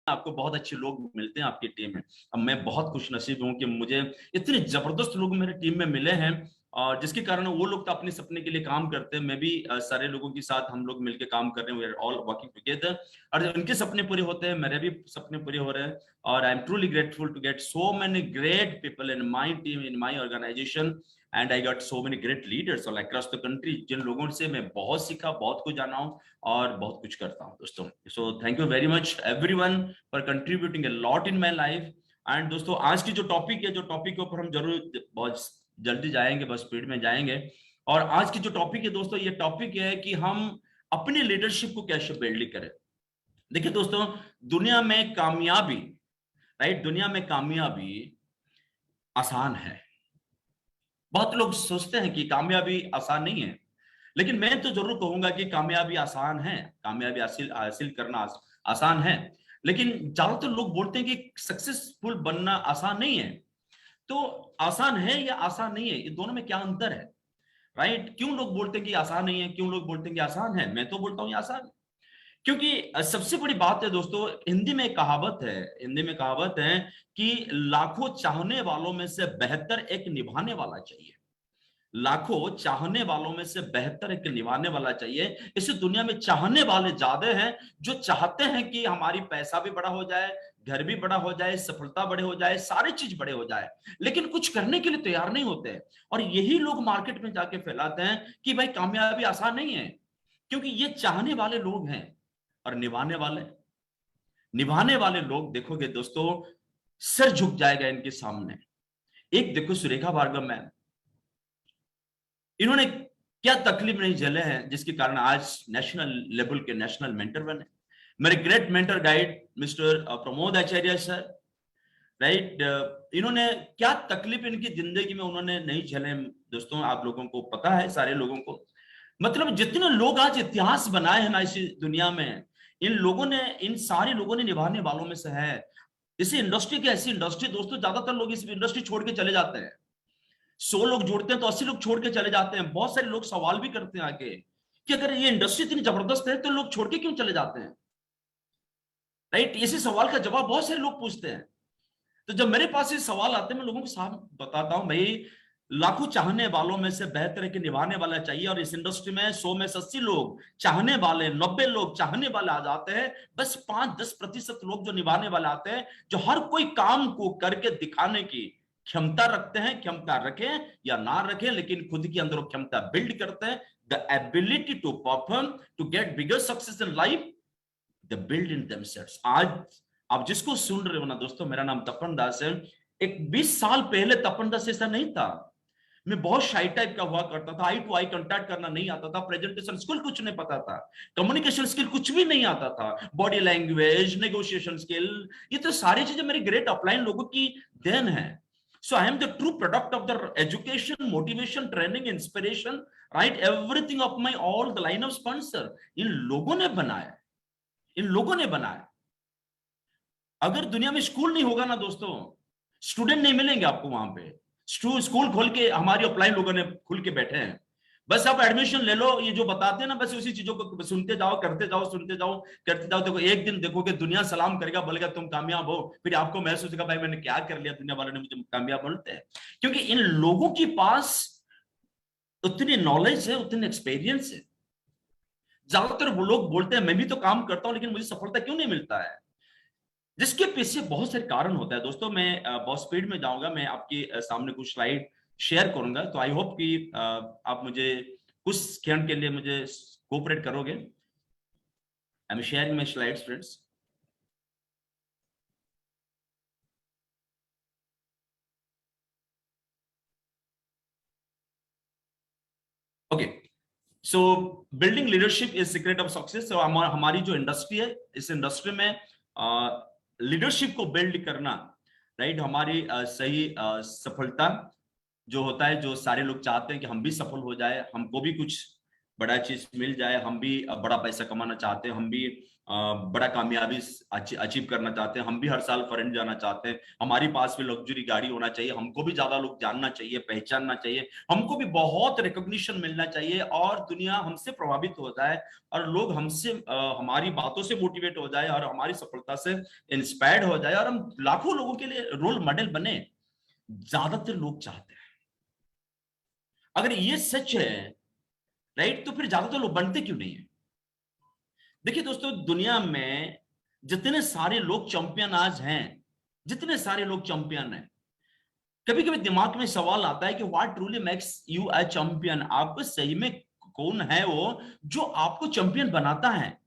आपको बहुत अच्छे लोग मिलते हैं आपकी टीम में। अब मैं बहुत खुशनसीब हूँ कि मुझे इतने जबरदस्त लोग मेरे टीम में मिले हैं, और जिसके कारण वो लोग तो अपने सपने के लिए काम करते हैं, मैं भी सारे लोगों के साथ हम लोग मिलकर काम कर रहे हैं, we are all working together. और जब उनके सपने पूरे होते हैं मेरे भी सपने पूरे हो रहे हैं, और I am truly grateful to get so many great people in my team, in my organisation, and I got so many great leaders all across the country, जिन लोगों से मैं बहुत सीखा, बहुत कुछ जाना हूँ और बहुत कुछ करता हूँ दोस्तों। So thank you very much everyone for contributing a lot in my life. And दोस्तों आज की जो टॉपिक है, जो टॉपिक के ऊपर हम जरूर बहुत जल्दी जाएंगे, बस स्पीड में जाएंगे। और आज की जो टॉपिक है दोस्तों, ये टॉपिक है कि हम अपनी लीडरशिप को कैसे बिल्ड करें। देखिए दोस्तों, दुनिया में कामयाबी, राइट, दुनिया में कामयाबी आसान है। बहुत लोग सोचते हैं कि कामयाबी आसान नहीं है, लेकिन मैं तो जरूर कहूंगा कि कामयाबी आसान है, कामयाबी हासिल हासिल करना आसान है। लेकिन ज्यादातर लोग बोलते हैं कि सक्सेसफुल बनना आसान नहीं है। तो आसान है या आसान नहीं है, ये दोनों में क्या अंतर है, राइट? क्यों लोग बोलते हैं कि आसान नहीं है, क्यों लोग बोलते हैं कि आसान है? मैं तो बोलता हूं ये आसान है। क्योंकि सबसे बड़ी बात है दोस्तों, हिंदी में एक कहावत है, हिंदी में कहावत है कि लाखों चाहने वालों में से बेहतर एक निभाने वाला चाहिए। लाखों चाहने वालों में से बेहतर एक निभाने वाला चाहिए। इस दुनिया में चाहने वाले ज्यादा हैं, जो चाहते हैं कि हमारी पैसा भी बड़ा हो जाए, घर भी बड़ा हो जाए, सफलता बड़े हो जाए, सारी चीज बड़े हो जाए, लेकिन कुछ करने के लिए तैयार नहीं होते। और यही लोग मार्केट में जाके फैलाते हैं कि भाई कामयाबी आसान नहीं है, क्योंकि ये चाहने वाले लोग हैं। और निभाने वाले लोग देखोगे दोस्तों, सिर झुक जाएगा इनके सामने। एक देखो सुरेखा भार्गव मैम, इन्होंने क्या तकलीफ नहीं झेले हैं जिसके कारण आज नेशनल लेवल के नेशनल मेंटर बने। मेरे great mentor guide mister Pramod Acharya sir, right, इन्होंने क्या तकलीफ इनकी जिंदगी में उन्होंने नहीं झेले दोस्तों, आप लोगों को पता है, सारे लोगों को। मतलब जितने लोग आज इतिहास बनाए हैं ना इसी दुनिया में, इन लोगों ने, इन सारे लोगों ने निभाने वालों में से है। इसी इंडस्ट्री की ऐसी इंडस्ट्री दोस्तों, ज्यादातर लोग इस इंडस्ट्री छोड़ के चले जाते हैं। 100 लोग जुड़ते हैं तो 80 लोग छोड़ के चले जाते हैं। बहुत सारे लोग सवाल भी करते हैं आके कि अगर ये इंडस्ट्री इतनी जबरदस्त है तो लोग छोड़ के क्यों चले जाते हैं, राइट? इसी सवाल का जवाब बहुत सारे लोग पूछते हैं। तो जब मेरे पास ये सवाल आते हैं, मैं लोगों को साफ बताता हूं, भाई लाखों चाहने वालों में से बेहतर के निभाने वाला चाहिए। और इस इंडस्ट्री में 100 में से 80 लोग चाहने वाले, 90 लोग चाहने वाले आ जाते हैं, बस 5-10% लोग जो निभाने वाले आते हैं, जो हर कोई काम को करके दिखाने की क्षमता रखते हैं। क्षमता रखें या ना रखें, लेकिन खुद के अंदर वो क्षमता बिल्ड करते हैं। The ability to perform, to get bigger success in life, the build in themselves. आज आप जिसको सुन रहे हो ना दोस्तों, मेरा नाम तपन दास है। एक 20 साल पहले तपन दास ऐसा नहीं था। मैं बहुत शाई टाइप का हुआ करता था, आई टू आई कांटेक्ट करना नहीं आता था, प्रेजेंटेशन स्किल कुछ नहीं पता था, कम्युनिकेशन स्किल कुछ भी नहीं आता था, बॉडी लैंग्वेज, नेगोशिएशन स्किल, ये तो सारी चीजें मेरी ग्रेट अपलाइन लोगों की देन है। So I am the true product of the education, motivation, training, inspiration, right, everything of my all the line of sponsor इन लोगों ने बनाया, इन लोगों ने बनाया। अगर दुनिया में स्कूल नहीं होगा ना दोस्तों, स्टूडेंट नहीं मिलेंगे आपको वहां पे। स्कूल खोल के हमारी अपलाइन लोगों ने खुल के बैठे हैं, बस आप एडमिशन ले लो, ये जो बताते हैं ना, बस उसी चीजों को सुनते जाओ, करते जाओ, सुनते जाओ, करते जाओ। देखो एक दिन देखोगे दुनिया सलाम करेगा, बोलेगा तुम कामयाब हो, फिर आपको महसूस होगा भाई मैंने क्या कर लिया, दुनिया वालों ने मुझे कामयाब बोलते हैं। क्योंकि इन लोगों के पास उतनी नॉलेज है, उतनी एक्सपीरियंस है। ज्यादातर वो लोग बोलते हैं मैं भी तो काम करता हूं, लेकिन मुझे सफलता क्यों नहीं मिलता है? जिसके पीछे बहुत सारे कारण होता है दोस्तों। मैं बहुत स्पीड में जाऊंगा, मैं आपके सामने कुछ स्लाइड शेयर करूंगा, तो आई होप कि आप मुझे कुछ सेकंड के लिए मुझे कोऑपरेट करोगे। I am sharing my slides friends. Okay, so building leadership is secret of success. तो हमारी जो इंडस्ट्री है, इस इंडस्ट्री में लीडरशिप को बिल्ड करना, राइट, हमारी सही सफलता जो होता है, जो सारे लोग चाहते हैं कि हम भी सफल हो जाए, हमको भी कुछ बड़ा चीज मिल जाए, हम भी बड़ा पैसा कमाना चाहते हैं, हम भी बड़ा कामयाबी अचीव करना चाहते हैं, हम भी हर साल फॉरेन जाना चाहते हैं, हमारी पास भी लग्जरी गाड़ी होना चाहिए, हमको भी ज्यादा लोग जानना चाहिए, पहचानना चाहिए, हमको भी बहुत रिकॉग्निशन मिलना चाहिए, और दुनिया हमसे प्रभावित हो जाए, और लोग हमसे हमारी बातों से मोटिवेट हो जाए, और हमारी सफलता से इंस्पायर्ड हो जाए, और हम लाखों लोगों के लिए रोल मॉडल बने, ज्यादातर लोग चाहते हैं। अगर ये सच है, राइट, तो फिर ज्यादातर लोग बनते क्यों नहीं है? देखिए दोस्तों, दुनिया में जितने सारे लोग चैंपियन आज हैं, जितने सारे लोग चैंपियन हैं, कभी कभी दिमाग में सवाल आता है कि what truly makes you a champion? आपको सही में कौन है वो जो आपको चैंपियन बनाता है?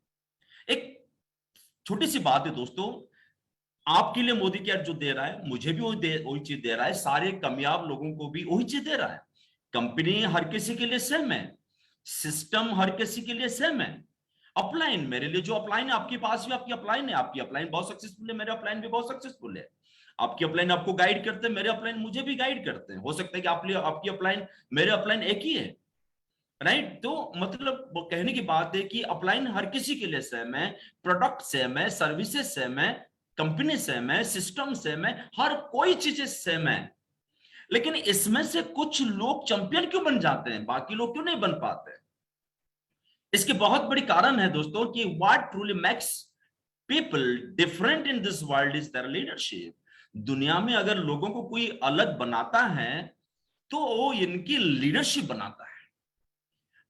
एक छोटी सी बात है दोस्तों, आपके लिए मोदी क्या जो दे रहा है, मुझे भी वही चीज दे रहा है, सारे कामयाब लोगों को भी वही चीज दे रहा है। कंपनी हर किसी के लिए सेम है, सिस्टम हर किसी के लिए सेम है। अपलाइन मेरे लिए जो अपलाइन है, आपके पास भी आपकी अपलाइन है, आपकी अपलाइन बहुत सक्सेसफुल है, मेरे अपलाइन भी बहुत सक्सेसफुल है। आपकी अपलाइन आपको गाइड करते हैं, मेरे अपलाइन मुझे भी गाइड करते हैं। हो सकता है कि आपकी अपलाइन मेरे अपलाइन एक ही है, राइट। तो मतलब वो कहने की बात है कि अपलाइन हर किसी के लिए सेम है, प्रोडक्ट सेम है, सर्विसेज सेम है, कंपनी सेम है, सिस्टम सेम है, हर कोई चीजें सेम है। लेकिन इसमें से कुछ लोग चैंपियन क्यों बन जाते हैं, बाकी लोग क्यों नहीं बन पाते? इसके बहुत बड़ी कारण है दोस्तों कि what truly makes people different in this world is their leadership. दुनिया में अगर लोगों को कोई अलग बनाता है, तो वो इनकी लीडरशिप बनाता है।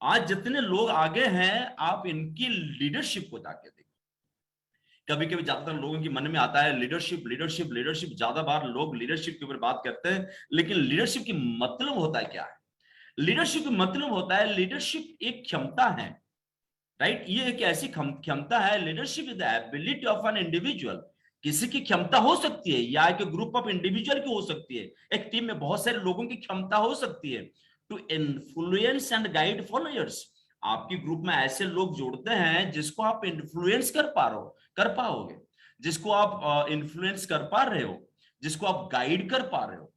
आज जितने लोग आगे हैं, आप इनकी लीडरशिप को जाके देखो। कभी कभी ज्यादातर लोगों के मन में आता है लीडरशिप लीडरशिप लीडरशिप, ज्यादा बार लोग लीडरशिप के ऊपर बात करते हैं, लेकिन लीडरशिप की मतलब होता है क्या है? लीडरशिप का मतलब होता है, लीडरशिप एक क्षमता है, राइट। ये एक ऐसी क्षमता है, leadership is the ability of an individual. किसी की क्षमता हो सकती है, या एक ग्रुप ऑफ इंडिविजुअल की हो सकती है, एक टीम में बहुत सारे लोगों की क्षमता हो सकती है, to influence and guide followers. आपकी ग्रुप में ऐसे लोग जुड़ते हैं जिसको आप इन्फ्लुएंस कर पाओगे, जिसको आप इन्फ्लुएंस कर पा रहे हो, जिसको आप गाइड कर पा रहे हो,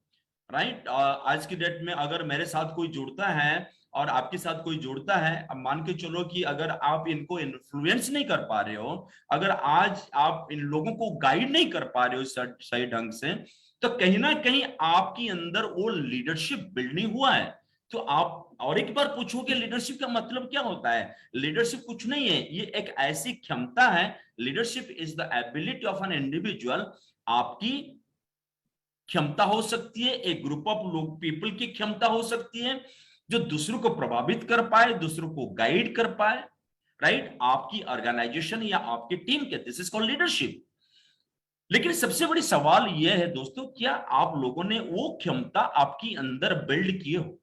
राइट। आज की डेट में अगर मेरे साथ कोई जुड़ता है और आपके साथ कोई जुड़ता है, अब मान के चलो कि अगर आप इनको इन्फ्लुएंस नहीं कर पा रहे हो, अगर आज आप इन लोगों को गाइड नहीं कर पा रहे हो सही ढंग से, तो कहीं ना कहीं आपके अंदर वो लीडरशिप बिल्ड नहीं हुआ है। तो आप और एक बार पूछोगे लीडरशिप का मतलब क्या होता है? लीडरशिप कुछ नहीं है, ये एक ऐसी क्षमता है। Leadership is the ability of an individual. आपकी क्षमता हो सकती है, एक ग्रुप ऑफ लोग पीपल की क्षमता हो सकती है, जो दूसरों को प्रभावित कर पाए, दूसरों को गाइड कर पाए, राइट। आपकी ऑर्गेनाइजेशन या आपकी टीम के, दिस इज कॉल्ड लीडरशिप। लेकिन सबसे बड़ी सवाल यह है दोस्तों, क्या आप लोगों ने वो क्षमता आपकी अंदर बिल्ड की हो?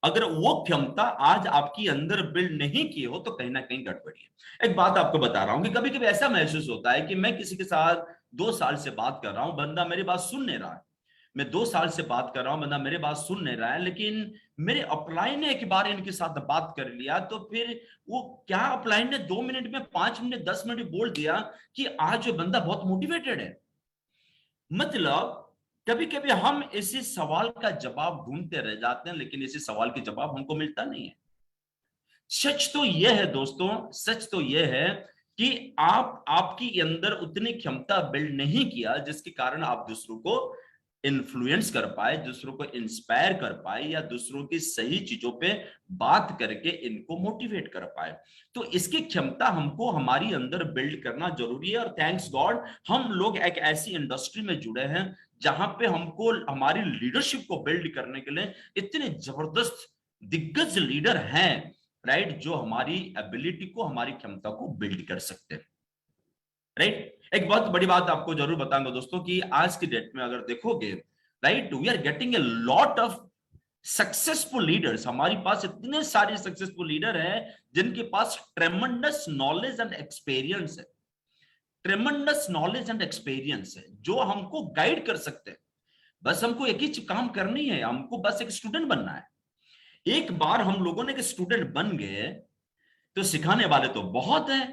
अगर वो क्षमता आज आपकी अंदर बिल्ड नहीं की हो, तो कहीं ना कहीं गड़बड़ी है। एक बात आपको बता रहा हूं कि कभी कभी ऐसा महसूस होता है कि मैं किसी के साथ 2 साल से बात कर रहा हूं, बंदा मेरी बात सुन नहीं रहा है। मैं 2 साल से बात कर रहा हूं, बंदा मेरी बात सुन नहीं रहा है, लेकिन मेरे अपलाइन ने एक बार इनके साथ बात कर लिया, तो फिर वो क्या अपलाइन ने 2 मिनट में, 5 मिनट, 10 मिनट बोल दिया कि आज जो बंदा बहुत मोटिवेटेड है। मतलब कभी कभी हम इसी सवाल का जवाब ढूंढते रह जाते हैं, लेकिन इसी सवाल के जवाब हमको मिलता नहीं है। सच तो यह है दोस्तों, सच तो यह है कि आपकी अंदर उतनी क्षमता बिल्ड नहीं किया जिसके कारण आप दूसरों को इन्फ्लुएंस कर पाए, दूसरों को इंस्पायर कर पाए, या दूसरों की सही चीजों पे बात करके इनको मोटिवेट कर पाए। तो इसकी क्षमता हमको हमारी अंदर बिल्ड करना जरूरी है। और थैंक्स गॉड, हम लोग एक ऐसी इंडस्ट्री में जुड़े हैं जहां पे हमको हमारी लीडरशिप को बिल्ड करने के लिए इतने जबरदस्त दिग्गज लीडर हैं, राइट, जो हमारी एबिलिटी को, हमारी क्षमता को बिल्ड कर सकते हैं, राइट। एक बहुत बड़ी बात आपको जरूर बताऊंगा दोस्तों कि आज की डेट में अगर देखोगे, right, we are getting a lot of successful leaders. हमारे पास इतने सारे सक्सेसफुल लीडर हैं जिनके पास ट्रेमेंडस नॉलेज एंड एक्सपीरियंस है, ट्रेमेंडस नॉलेज एंड एक्सपीरियंस है, जो हमको गाइड कर सकते हैं। बस हमको एक ही काम करनी है, हमको बस एक स्टूडेंट बनना है। एक बार हम लोगों ने स्टूडेंट बन गए, तो सिखाने वाले तो बहुत है,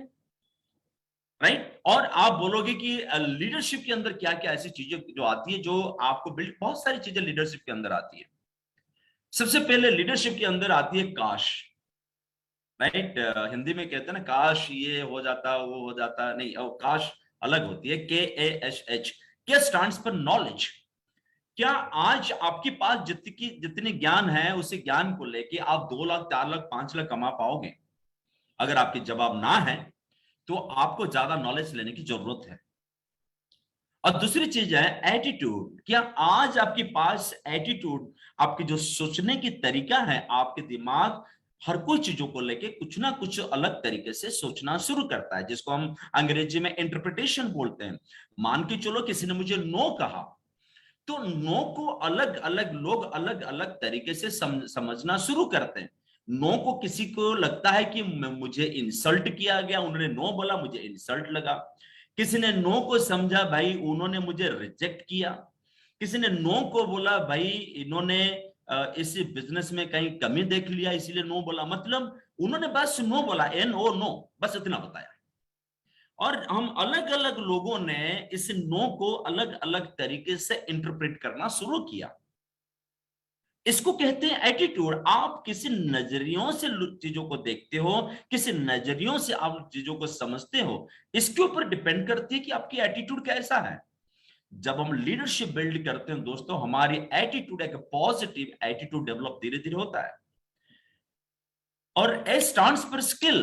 राइट। और आप बोलोगे कि लीडरशिप के अंदर क्या क्या ऐसी चीजें जो आती है, जो आपको बिल्ड, बहुत सारी चीजें लीडरशिप के अंदर आती है। सबसे पहले लीडरशिप के अंदर आती है काश। राइट। हिंदी में कहते हैं ना, काश ये हो जाता, वो हो जाता, नहीं, काश अलग होती है, KASH। क्या स्टैंड्स फॉर नॉलेज। क्या आज आपके पास जितनी ज्ञान है, उसी ज्ञान को लेके आप 2 लाख, 4 लाख, 5 लाख कमा पाओगे? अगर आपकी जवाब ना है, तो आपको ज्यादा नॉलेज लेने की जरूरत है। और दूसरी चीज है एटीट्यूड। क्या आज आपके पास एटीट्यूड, आपकी जो सोचने की तरीका है, आपके दिमाग हर कोई चीजों को लेके कुछ ना कुछ अलग तरीके से सोचना शुरू करता है, जिसको हम अंग्रेजी में इंटरप्रिटेशन बोलते हैं। मान के चलो किसी ने मुझे नो कहा, तो नो को अलग अलग लोग अलग अलग तरीके से समझना शुरू करते हैं। नो को किसी को लगता है कि मुझे इंसल्ट किया गया, उन्होंने नो बोला, मुझे इंसल्ट लगा। किसी ने नो को समझा भाई उन्होंने मुझे रिजेक्ट किया। किसी ने नो को बोला भाई इन्होंने इस बिजनेस में कहीं कमी देख लिया इसलिए नो बोला। मतलब उन्होंने बस नो बोला, NO, बस इतना बताया। और हम अलग अलग लोगों ने इस नो को अलग अलग तरीके से इंटरप्रेट करना शुरू किया। इसको कहते हैं एटीट्यूड। आप किसी नजरियों से चीजों को देखते हो, किसी नजरियों से आप चीजों को समझते हो, इसके ऊपर डिपेंड करती है कि आपकी एटीट्यूड कैसा है। जब हम लीडरशिप बिल्ड करते हैं दोस्तों, हमारी एटीट्यूड, एक पॉजिटिव एटीट्यूड डेवलप धीरे धीरे होता है। और एस स्टैंड्स फॉर स्किल।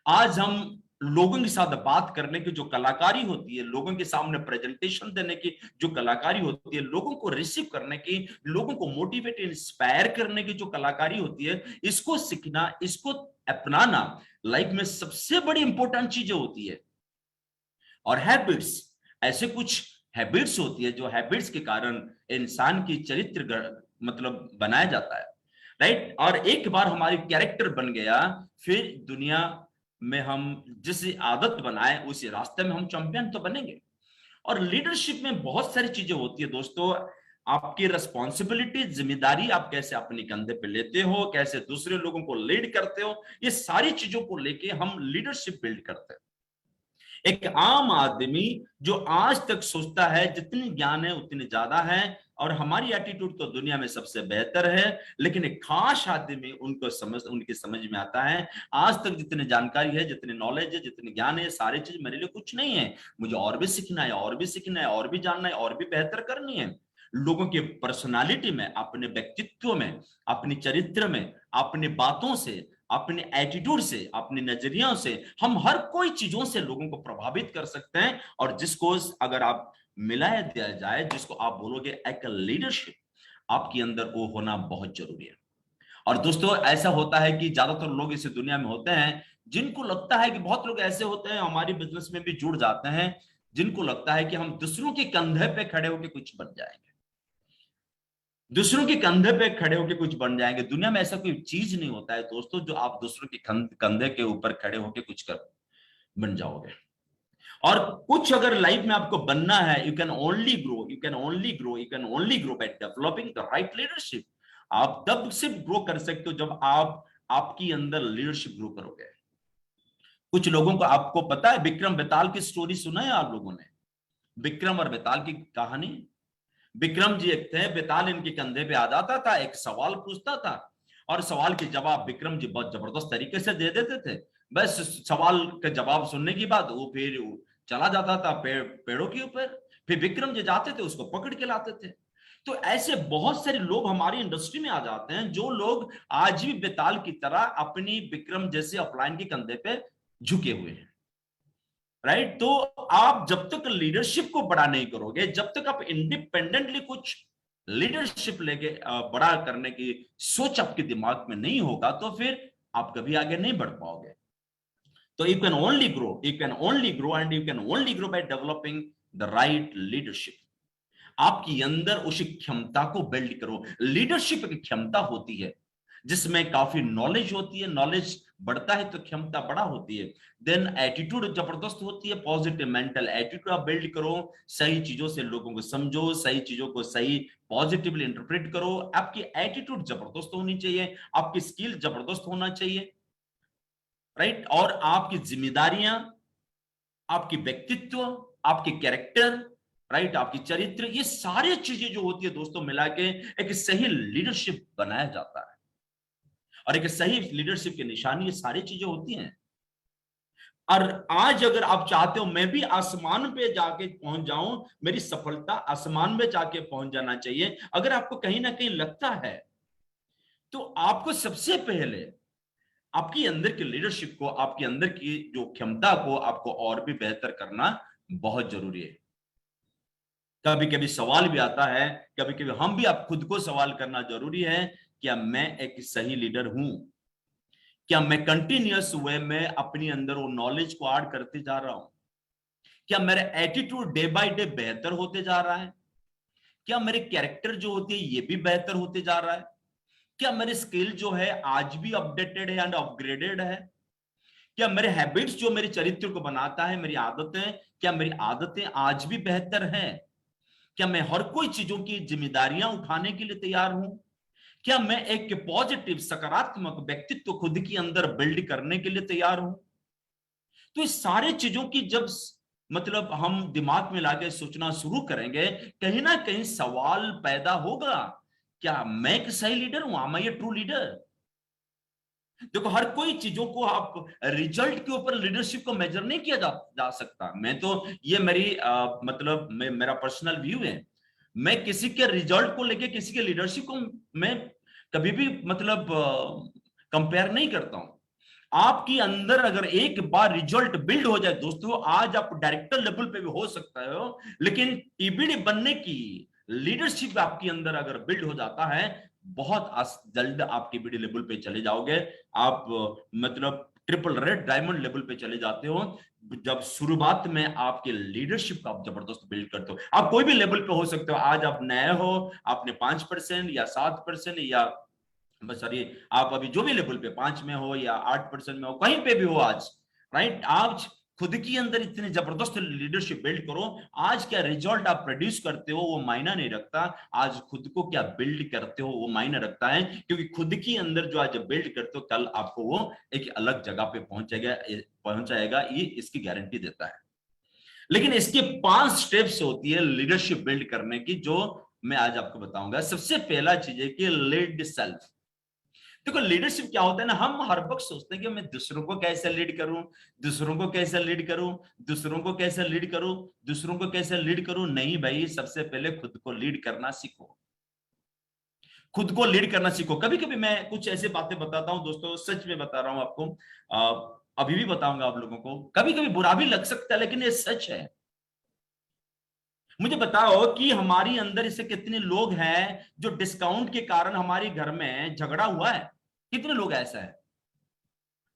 आज हम लोगों के साथ बात करने की जो कलाकारी होती है, लोगों के सामने प्रेजेंटेशन देने की जो कलाकारी होती है, लोगों को रिसीव करने की, लोगों को मोटिवेट इंस्पायर करने की जो कलाकारी होती है, इसको सीखना, इसको अपनाना लाइफ में सबसे बड़ी इंपॉर्टेंट चीजें होती है। और हैबिट्स, ऐसे कुछ हैबिट्स होती है जो हैबिट्स के कारण इंसान की चरित्र मतलब बनाया जाता है, राइट। और एक बार हमारी कैरेक्टर बन गया, फिर दुनिया में हम जिस आदत बनाए उसी रास्ते में हम चैंपियन तो बनेंगे। और लीडरशिप में बहुत सारी चीजें होती है दोस्तों। आपकी रिस्पॉन्सिबिलिटी, जिम्मेदारी आप कैसे अपने कंधे पे लेते हो, कैसे दूसरे लोगों को लीड करते हो, ये सारी चीजों को लेके हम लीडरशिप बिल्ड करते हैं। एक आम आदमी जो आज तक सोचता है जितनी ज्ञान है उतनी ज्यादा है, और हमारी एटीट्यूड तो दुनिया में सबसे बेहतर है, लेकिन एक खास आदमी उनकी समझ में आता है आज तक जितनी जानकारी है, जितनी नॉलेज है, जितनी ज्ञान है, सारी चीज मेरे लिए कुछ नहीं है। मुझे और भी सीखना है, और भी सीखना है, और भी जानना है, और भी बेहतर करनी है। लोगों की पर्सनालिटी में, अपने व्यक्तित्व में, अपनी चरित्र में, अपनी बातों से, अपने एटीट्यूड से, अपने नजरियों से हम हर कोई चीजों से लोगों को प्रभावित कर सकते हैं। और जिसको अगर आप मिलाया दिया जाए, जिसको आप बोलोगे एक लीडरशिप, आपके अंदर वो होना बहुत जरूरी है। और दोस्तों ऐसा होता है कि ज्यादातर लोग इस दुनिया में होते हैं जिनको लगता है कि, बहुत लोग ऐसे होते हैं हमारी बिजनेस में भी जुड़ जाते हैं, जिनको लगता है कि हम दूसरों के कंधे पे खड़े होकर कुछ बन जाएंगे, दूसरों के कंधे पे खड़े होकर कुछ बन जाएंगे। दुनिया में ऐसा कोई चीज नहीं होता है दोस्तों जो आप दूसरों के कंधे के ऊपर खड़े होकर कुछ कर बन जाओगे। और कुछ अगर लाइफ में आपको बनना है, you can only grow, you can only grow, you can only grow by developing the right leadership. आप तब सिर्फ ग्रो कर सकते हो जब आप आपकी अंदर लीडरशिप ग्रो करोगे। कुछ लोगों को, आपको पता है विक्रम बेताल की स्टोरी सुना है आप लोगों ने? विक्रम और बेताल की कहानी। विक्रम जी एक थे, बेताल इनके कंधे पे आ जाता था, एक सवाल पूछता था, और सवाल के जवाब विक्रम जी बहुत जबरदस्त तरीके से दे देते थे। बस सवाल का जवाब सुनने के बाद वो फिर चला जाता था पेड़ों के ऊपर। फिर विक्रम जी जाते थे, उसको पकड़ के लाते थे। तो ऐसे बहुत सारे लोग हमारी इंडस्ट्री में आ जाते हैं, जो लोग आज भी बेताल की तरह अपनी विक्रम जैसे अपलाइन के कंधे पे झुके हुए हैं, राइट। तो आप जब तक लीडरशिप को बड़ा नहीं करोगे, जब तक आप इंडिपेंडेंटली कुछ लीडरशिप लेके बड़ा करने की सोच आपके दिमाग में नहीं होगा, तो फिर आप कभी आगे नहीं बढ़ पाओगे। तो you can only grow, you can only grow and you can only grow by developing the right leadership. आपके अंदर उस क्षमता को बिल्ड करो। लीडरशिप की क्षमता होती है जिसमें काफी नॉलेज होती है, नॉलेज बढ़ता है तो क्षमता बड़ा होती है। देन एटीट्यूड जबरदस्त होती है, पॉजिटिव मेंटल एटीट्यूड आप बिल्ड करो, सही चीजों से लोगों को समझो, सही चीजों को सही पॉजिटिवली इंटरप्रेट करो। आपकी एटीट्यूड जबरदस्त होनी चाहिए, आपकी स्किल जबरदस्त होना चाहिए, राइट। और आपकी जिम्मेदारियां, आपकी व्यक्तित्व, आपके कैरेक्टर, राइट, आपकी चरित्र, ये सारी चीजें जो होती है दोस्तों मिला के एक सही लीडरशिप बनाया जाता है। और एक सही लीडरशिप की निशानी ये सारी चीजें होती हैं। और आज अगर आप चाहते हो मैं भी आसमान पे जाके पहुंच जाऊं, मेरी सफलता आसमान में जाके पहुंच जाना चाहिए, अगर आपको कहीं ना कहीं लगता है, तो आपको सबसे पहले आपकी अंदर की लीडरशिप को, आपके अंदर की जो क्षमता को आपको और भी बेहतर करना बहुत जरूरी है। कभी कभी सवाल भी आता है, कभी कभी हम भी आप खुद को सवाल करना जरूरी है, क्या मैं एक सही लीडर हूं? क्या मैं कंटिन्यूअस वे में अपनी अंदर वो नॉलेज को ऐड करते जा रहा हूं? क्या मेरा एटीट्यूड डे बाय डे बेहतर होते जा रहा है? क्या मेरे कैरेक्टर जो होती है ये भी बेहतर होते जा रहा है? क्या मेरे स्किल जो है आज भी अपडेटेड है एंड अपग्रेडेड है? क्या मेरे हैबिट्स जो मेरे चरित्र को बनाता है, मेरी आदतें, क्या मेरी आदतें आज भी बेहतर हैं? क्या मैं हर कोई चीजों की जिम्मेदारियां उठाने के लिए तैयार हूं? क्या मैं एक पॉजिटिव सकारात्मक व्यक्तित्व खुद के अंदर बिल्ड करने के लिए तैयार हूं? तो इस सारे चीजों की जब मतलब हम दिमाग में लाके सोचना शुरू करेंगे, कहीं ना कहीं सवाल पैदा होगा, क्या मैं एक सही लीडर हूं? एम आई ए ट्रू लीडर? देखो, हर कोई चीजों को आप रिजल्ट के ऊपर लीडरशिप को मेजर नहीं किया जा सकता। मैं तो ये मेरी मतलब मेरा पर्सनल व्यू है। मैं किसी के रिजल्ट को लेके किसी के लीडरशिप को मैं कभी भी मतलब कंपेयर नहीं करता हूं। आपकी अंदर अगर एक बार रिजल्ट बिल्ड हो जाए दोस्तों, आज आप डायरेक्टर लेवल पे भी हो सकता हो, लेकिन टीबीडी बनने की लीडरशिप आपके अंदर अगर बिल्ड हो जाता है, बहुत जल्द आप टीबीडी लेवल पे चले जाओगे। आप मतलब ट्रिपल रेड डायमंड लेवल पे चले जाते हो, जब शुरुआत में आपके लीडरशिप का आप जबरदस्त बिल्ड करते हो। आप कोई भी लेवल पे हो सकते हो, आज आप नए हो, आपने 5% या 7% या सॉरी, आप अभी जो भी लेवल पे 5 में हो या 8% में हो, कहीं पे भी हो आज, राइट, आप खुद की अंदर इतनी जबरदस्त लीडरशिप बिल्ड करो। आज क्या रिजल्ट आप प्रोड्यूस करते हो वो मायना नहीं रखता, आज खुद को क्या बिल्ड करते हो वो मायना रखता है। क्योंकि खुद की अंदर जो आज बिल्ड करते हो, कल आपको वो एक अलग जगह पे पहुंचाएगा, ये इसकी गारंटी देता है। लेकिन इसके 5 स्टेप्स होती है लीडरशिप बिल्ड करने की, जो मैं आज आपको बताऊंगा। सबसे पहला चीज है कि लीड सेल्फ। देखो, लीडरशिप क्या होता है ना, हम हर वक्त सोचते हैं कि मैं दूसरों को कैसे लीड करूं, दूसरों को कैसे लीड करूं, दूसरों को कैसे लीड करूं, दूसरों को कैसे लीड करूं। नहीं भाई, सबसे पहले खुद को लीड करना सीखो। खुद को लीड करना सीखो। कभी कभी मैं कुछ ऐसे बातें बताता हूं दोस्तों, सच में बता रहा हूं आपको, अभी भी बताऊंगा आप लोगों को। कभी कभी बुरा भी लग सकता है, लेकिन ये सच है। मुझे बताओ कि हमारी अंदर ऐसे कितने लोग हैं जो डिस्काउंट के कारण हमारे घर में झगड़ा हुआ है? कितने लोग ऐसा है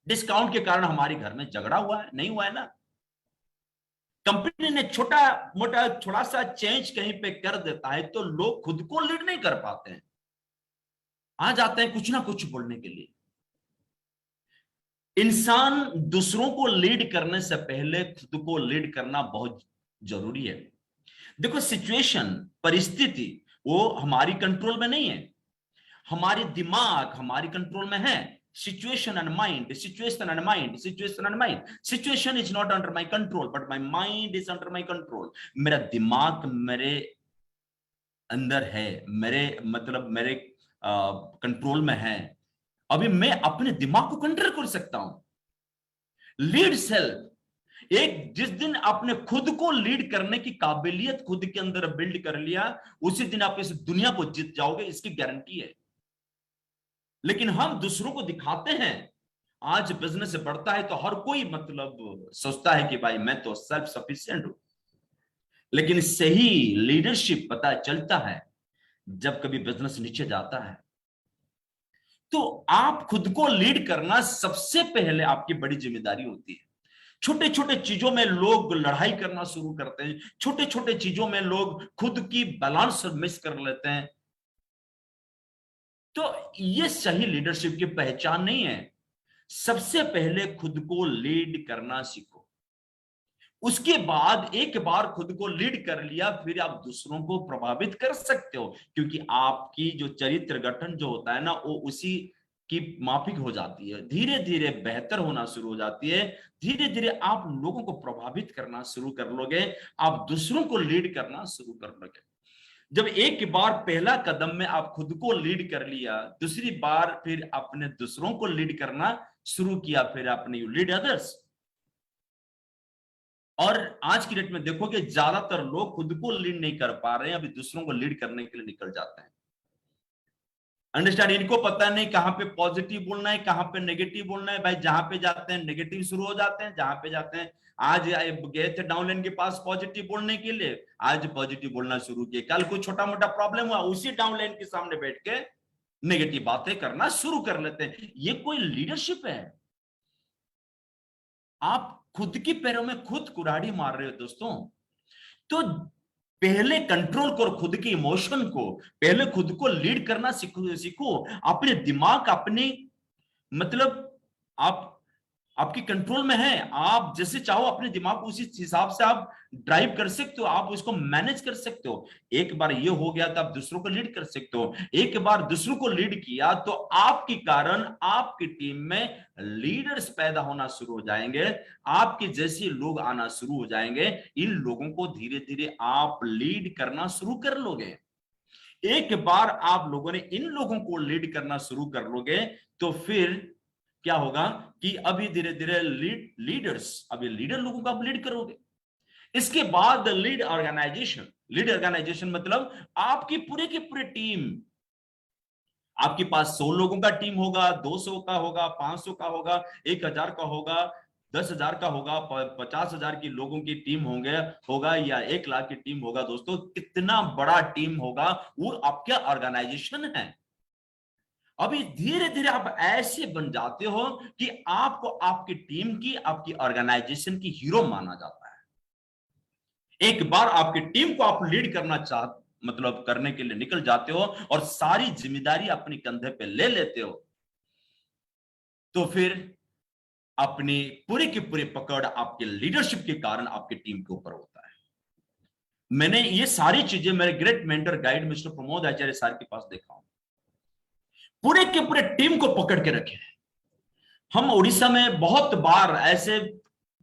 डिस्काउंट के कारण हमारे घर में झगड़ा हुआ है? नहीं हुआ है ना। कंपनी ने छोटा मोटा थोड़ा सा चेंज कहीं पे कर देता है तो लोग खुद को लीड नहीं कर पाते हैं, आ जाते हैं कुछ ना कुछ बोलने के लिए। इंसान दूसरों को लीड करने से पहले खुद को लीड करना बहुत जरूरी है। देखो, सिचुएशन, परिस्थिति, वो हमारी कंट्रोल में नहीं है, हमारी दिमाग हमारी कंट्रोल में है। Situation and mind, situation and mind, situation and mind. Situation is not under my control but my mind is under my control. मेरा दिमाग मेरे अंदर है, मेरे मतलब मेरे कंट्रोल में है। अभी मैं अपने दिमाग को कंट्रोल कर सकता हूं। Lead self. एक जिस दिन आपने खुद को लीड करने की काबिलियत खुद के अंदर बिल्ड कर लिया, उसी दिन आप इस दुनिया को जीत जाओगे, इसकी गारंटी है। लेकिन हम दूसरों को दिखाते हैं। आज बिजनेस बढ़ता है तो हर कोई मतलब सोचता है कि भाई मैं तो सेल्फ सफिशिएंट हूं। लेकिन सही लीडरशिप पता चलता है जब कभी बिजनेस नीचे जाता है। तो आप खुद को लीड करना सबसे पहले आपकी बड़ी जिम्मेदारी होती है। छोटे छोटे चीजों में लोग लड़ाई करना शुरू करते हैं, छोटे छोटे चीजों में लोग खुद की बैलेंस मिस कर लेते हैं। तो ये सही लीडरशिप की पहचान नहीं है। सबसे पहले खुद को लीड करना सीखो। उसके बाद एक बार खुद को लीड कर लिया, फिर आप दूसरों को प्रभावित कर सकते हो। क्योंकि आपकी जो चरित्र गठन जो होता है ना, वो उसी की माफिक हो जाती है, धीरे धीरे बेहतर होना शुरू हो जाती है। धीरे धीरे आप लोगों को प्रभावित करना शुरू कर लोगे, आप दूसरों को लीड करना शुरू कर लोगे। जब एक बार पहला कदम में आप खुद को लीड कर लिया, दूसरी बार फिर अपने दूसरों को लीड करना शुरू किया, फिर आपने यू लीड अदर्स। और आज की डेट में देखो कि ज्यादातर लोग खुद को लीड नहीं कर पा रहे हैं, अभी दूसरों को लीड करने के लिए निकल जाते हैं। अंडरस्टैंड, इनको पता नहीं कहां पे पॉजिटिव बोलना है, कहां पे नेगेटिव बोलना है। भाई जहां पे जाते हैं नेगेटिव शुरू हो जाते हैं, जहां पे जाते हैं, आज गए थे डाउनलाइन के पास पॉजिटिव बोलने के लिए, आज पॉजिटिव बोलना शुरू किए। कल कोई छोटा मोटा प्रॉब्लम हुआ, उसी डाउनलाइन के सामने बैठ के नेगेटिव बातें करना शुरू कर लेते हैं। ये कोई लीडरशिप है? आप खुद की पैरों में खुद कुल्हाड़ी मार रहे हो दोस्तों। तो पहले कंट्रोल करो खुद के इमोशन को, पहले खुद को लीड करना सीखो। अपने दिमाग अपने मतलब आप आपकी कंट्रोल में है। आप जैसे चाहो अपने दिमाग को उसी हिसाब से आप ड्राइव कर सकते हो, आप उसको मैनेज कर सकते हो। एक बार ये हो गया तो आप दूसरों को लीड कर सकते हो। एक बार दूसरों को लीड किया तो आपके कारण आपकी टीम में लीडर्स पैदा होना शुरू हो जाएंगे, आपके जैसे लोग आना शुरू हो जाएंगे। इन लोगों को धीरे धीरे आप लीड करना शुरू कर लोगे। एक बार आप लोगों ने इन लोगों को लीड करना शुरू कर लोगे तो फिर क्या होगा कि अभी धीरे धीरे अभी लीडर लोगों को आप लीड करोगे। इसके बाद लीड ऑर्गेनाइजेशन मतलब आपकी पूरे की पूरी टीम। आपके पास 100 लोगों का टीम होगा, 200 का होगा, 500 का होगा, 1000 का होगा, 10,000 का होगा, 50,000 की लोगों की टीम होगा या 1 लाख की टीम होगा। दोस्तों कितना बड़ा टीम होगा, वो आपका ऑर्गेनाइजेशन है। अभी धीरे धीरे आप ऐसे बन जाते हो कि आपको आपकी टीम की, आपकी ऑर्गेनाइजेशन की हीरो माना जाता है। एक बार आपकी टीम को आप लीड करना मतलब करने के लिए निकल जाते हो और सारी जिम्मेदारी अपने कंधे पे ले लेते हो, तो फिर अपनी पूरी की पूरी पकड़ आपके लीडरशिप के कारण आपकी टीम के ऊपर होता है। मैंने ये सारी चीजें मेरे great mentor guide mister Pramod Acharya sir के पास देखा हूं। पूरे के पूरे टीम को पकड़ के रखे। हम उड़ीसा में बहुत बार ऐसे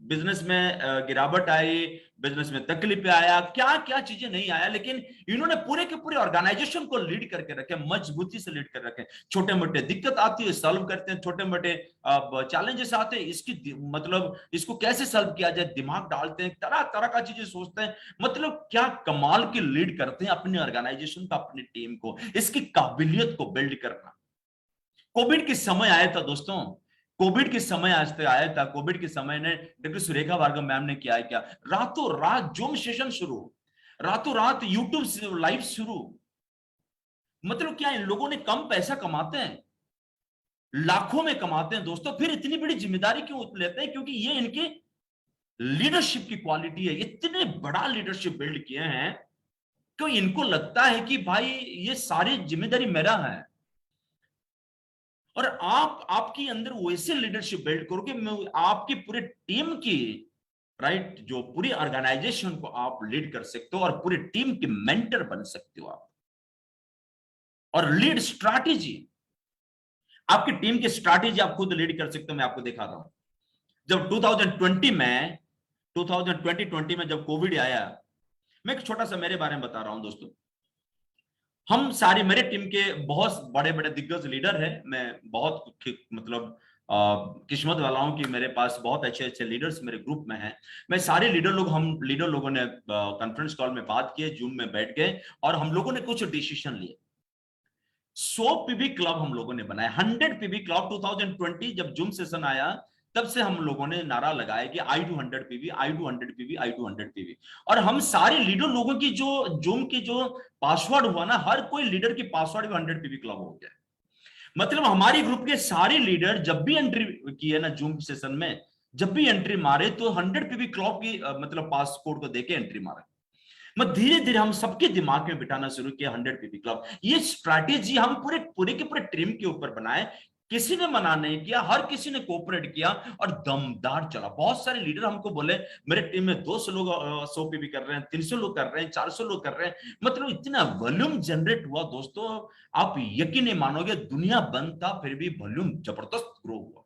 बिजनेस में गिरावट आई, बिजनेस में तकलीफ आया, क्या क्या चीजें नहीं आया, लेकिन इन्होंने पूरे के पूरे ऑर्गेनाइजेशन को लीड करके रखे, मजबूती से लीड कर रखे। छोटे मोटे दिक्कत आती है सॉल्व करते हैं, छोटे मोटे चैलेंजेस आते हैं, इसकी मतलब इसको कैसे सॉल्व किया जाए दिमाग डालते हैं, तरह तरह का चीजें सोचते हैं। मतलब क्या कमाल की लीड करते हैं अपने ऑर्गेनाइजेशन का, अपनी टीम को, इसकी काबिलियत को बिल्ड करना। कोविड के समय आया था दोस्तों, कोविड के समय आज तक आया था। कोविड के समय ने डॉक्टर सुरेखा भार्गव मैम ने किया है क्या, रातों रात जूम सेशन शुरू, रातों रात यूट्यूब लाइव शुरू। मतलब क्या इन लोगों ने कम पैसा कमाते हैं, लाखों में कमाते हैं दोस्तों, फिर इतनी बड़ी जिम्मेदारी क्यों लेते हैं? क्योंकि ये इनकी लीडरशिप की क्वालिटी है। इतने बड़ा लीडरशिप बिल्ड किए हैं क्यों इनको लगता है कि भाई ये सारी जिम्मेदारी मेरा है। और आप आपके अंदर वैसे लीडरशिप बिल्ड करोगे, आपकी पूरी टीम की राइट जो पूरी ऑर्गेनाइजेशन को आप लीड कर सकते हो और पूरी टीम के मेंटर बन सकते हो आप। और लीड स्ट्रैटेजी, आपकी टीम की स्ट्रैटेजी आप खुद लीड कर सकते हो। मैं आपको दिखा रहा हूं, जब 2020 में जब कोविड आया, मैं एक छोटा सा मेरे बारे में बता रहा हूं दोस्तों। हम सारे मेरे टीम के बहुत बड़े बड़े दिग्गज लीडर हैं। मैं बहुत मतलब किस्मत वाला हूं कि मेरे पास बहुत अच्छे अच्छे लीडर्स मेरे ग्रुप में हैं। मैं सारे हम लीडर लोगों ने कॉन्फ्रेंस कॉल में बात किए, जूम में बैठ गए और हम लोगों ने कुछ डिसीजन लिए। 100 पीबी क्लब हम लोगों ने बनाया, 100 पीबी क्लब। 2020 जब जूम सेशन आया तब से हम लोगों ने नारा लगाया कि I to 100 PV, I to 100 PV, I to 100 PV. और हम सारे लीडर लोगों की जो जूम की जो पासवर्ड हुआ ना, हर कोई लीडर की पासवर्ड भी 100 पीवी क्लब हो गया। मतलब हमारी ग्रुप के सारे लीडर जब भी एंट्री किए ना जूम सेशन में, जब भी एंट्री मारे तो 100 पीवी क्लब की मतलब पासकोड को देके एंट्री मारे। मैं धीरे धीरे हम सबके दिमाग में बिठाना शुरू किया 100 पीपी क्लब। ये स्ट्रैटेजी हम पूरे पूरे के पूरे टीम के ऊपर बनाए। किसी ने मना नहीं किया, हर किसी ने कोऑपरेट किया और दमदार चला। बहुत सारे लीडर हमको बोले मेरे टीम में 200 लोग 100 पीपी कर रहे हैं, 300 लोग कर रहे हैं, 400 लोग कर रहे हैं। मतलब इतना वॉल्यूम जनरेट हुआ दोस्तों, आप यकीन नहीं मानोगे, दुनिया बंद था फिर भी वॉल्यूम जबरदस्त ग्रो हुआ।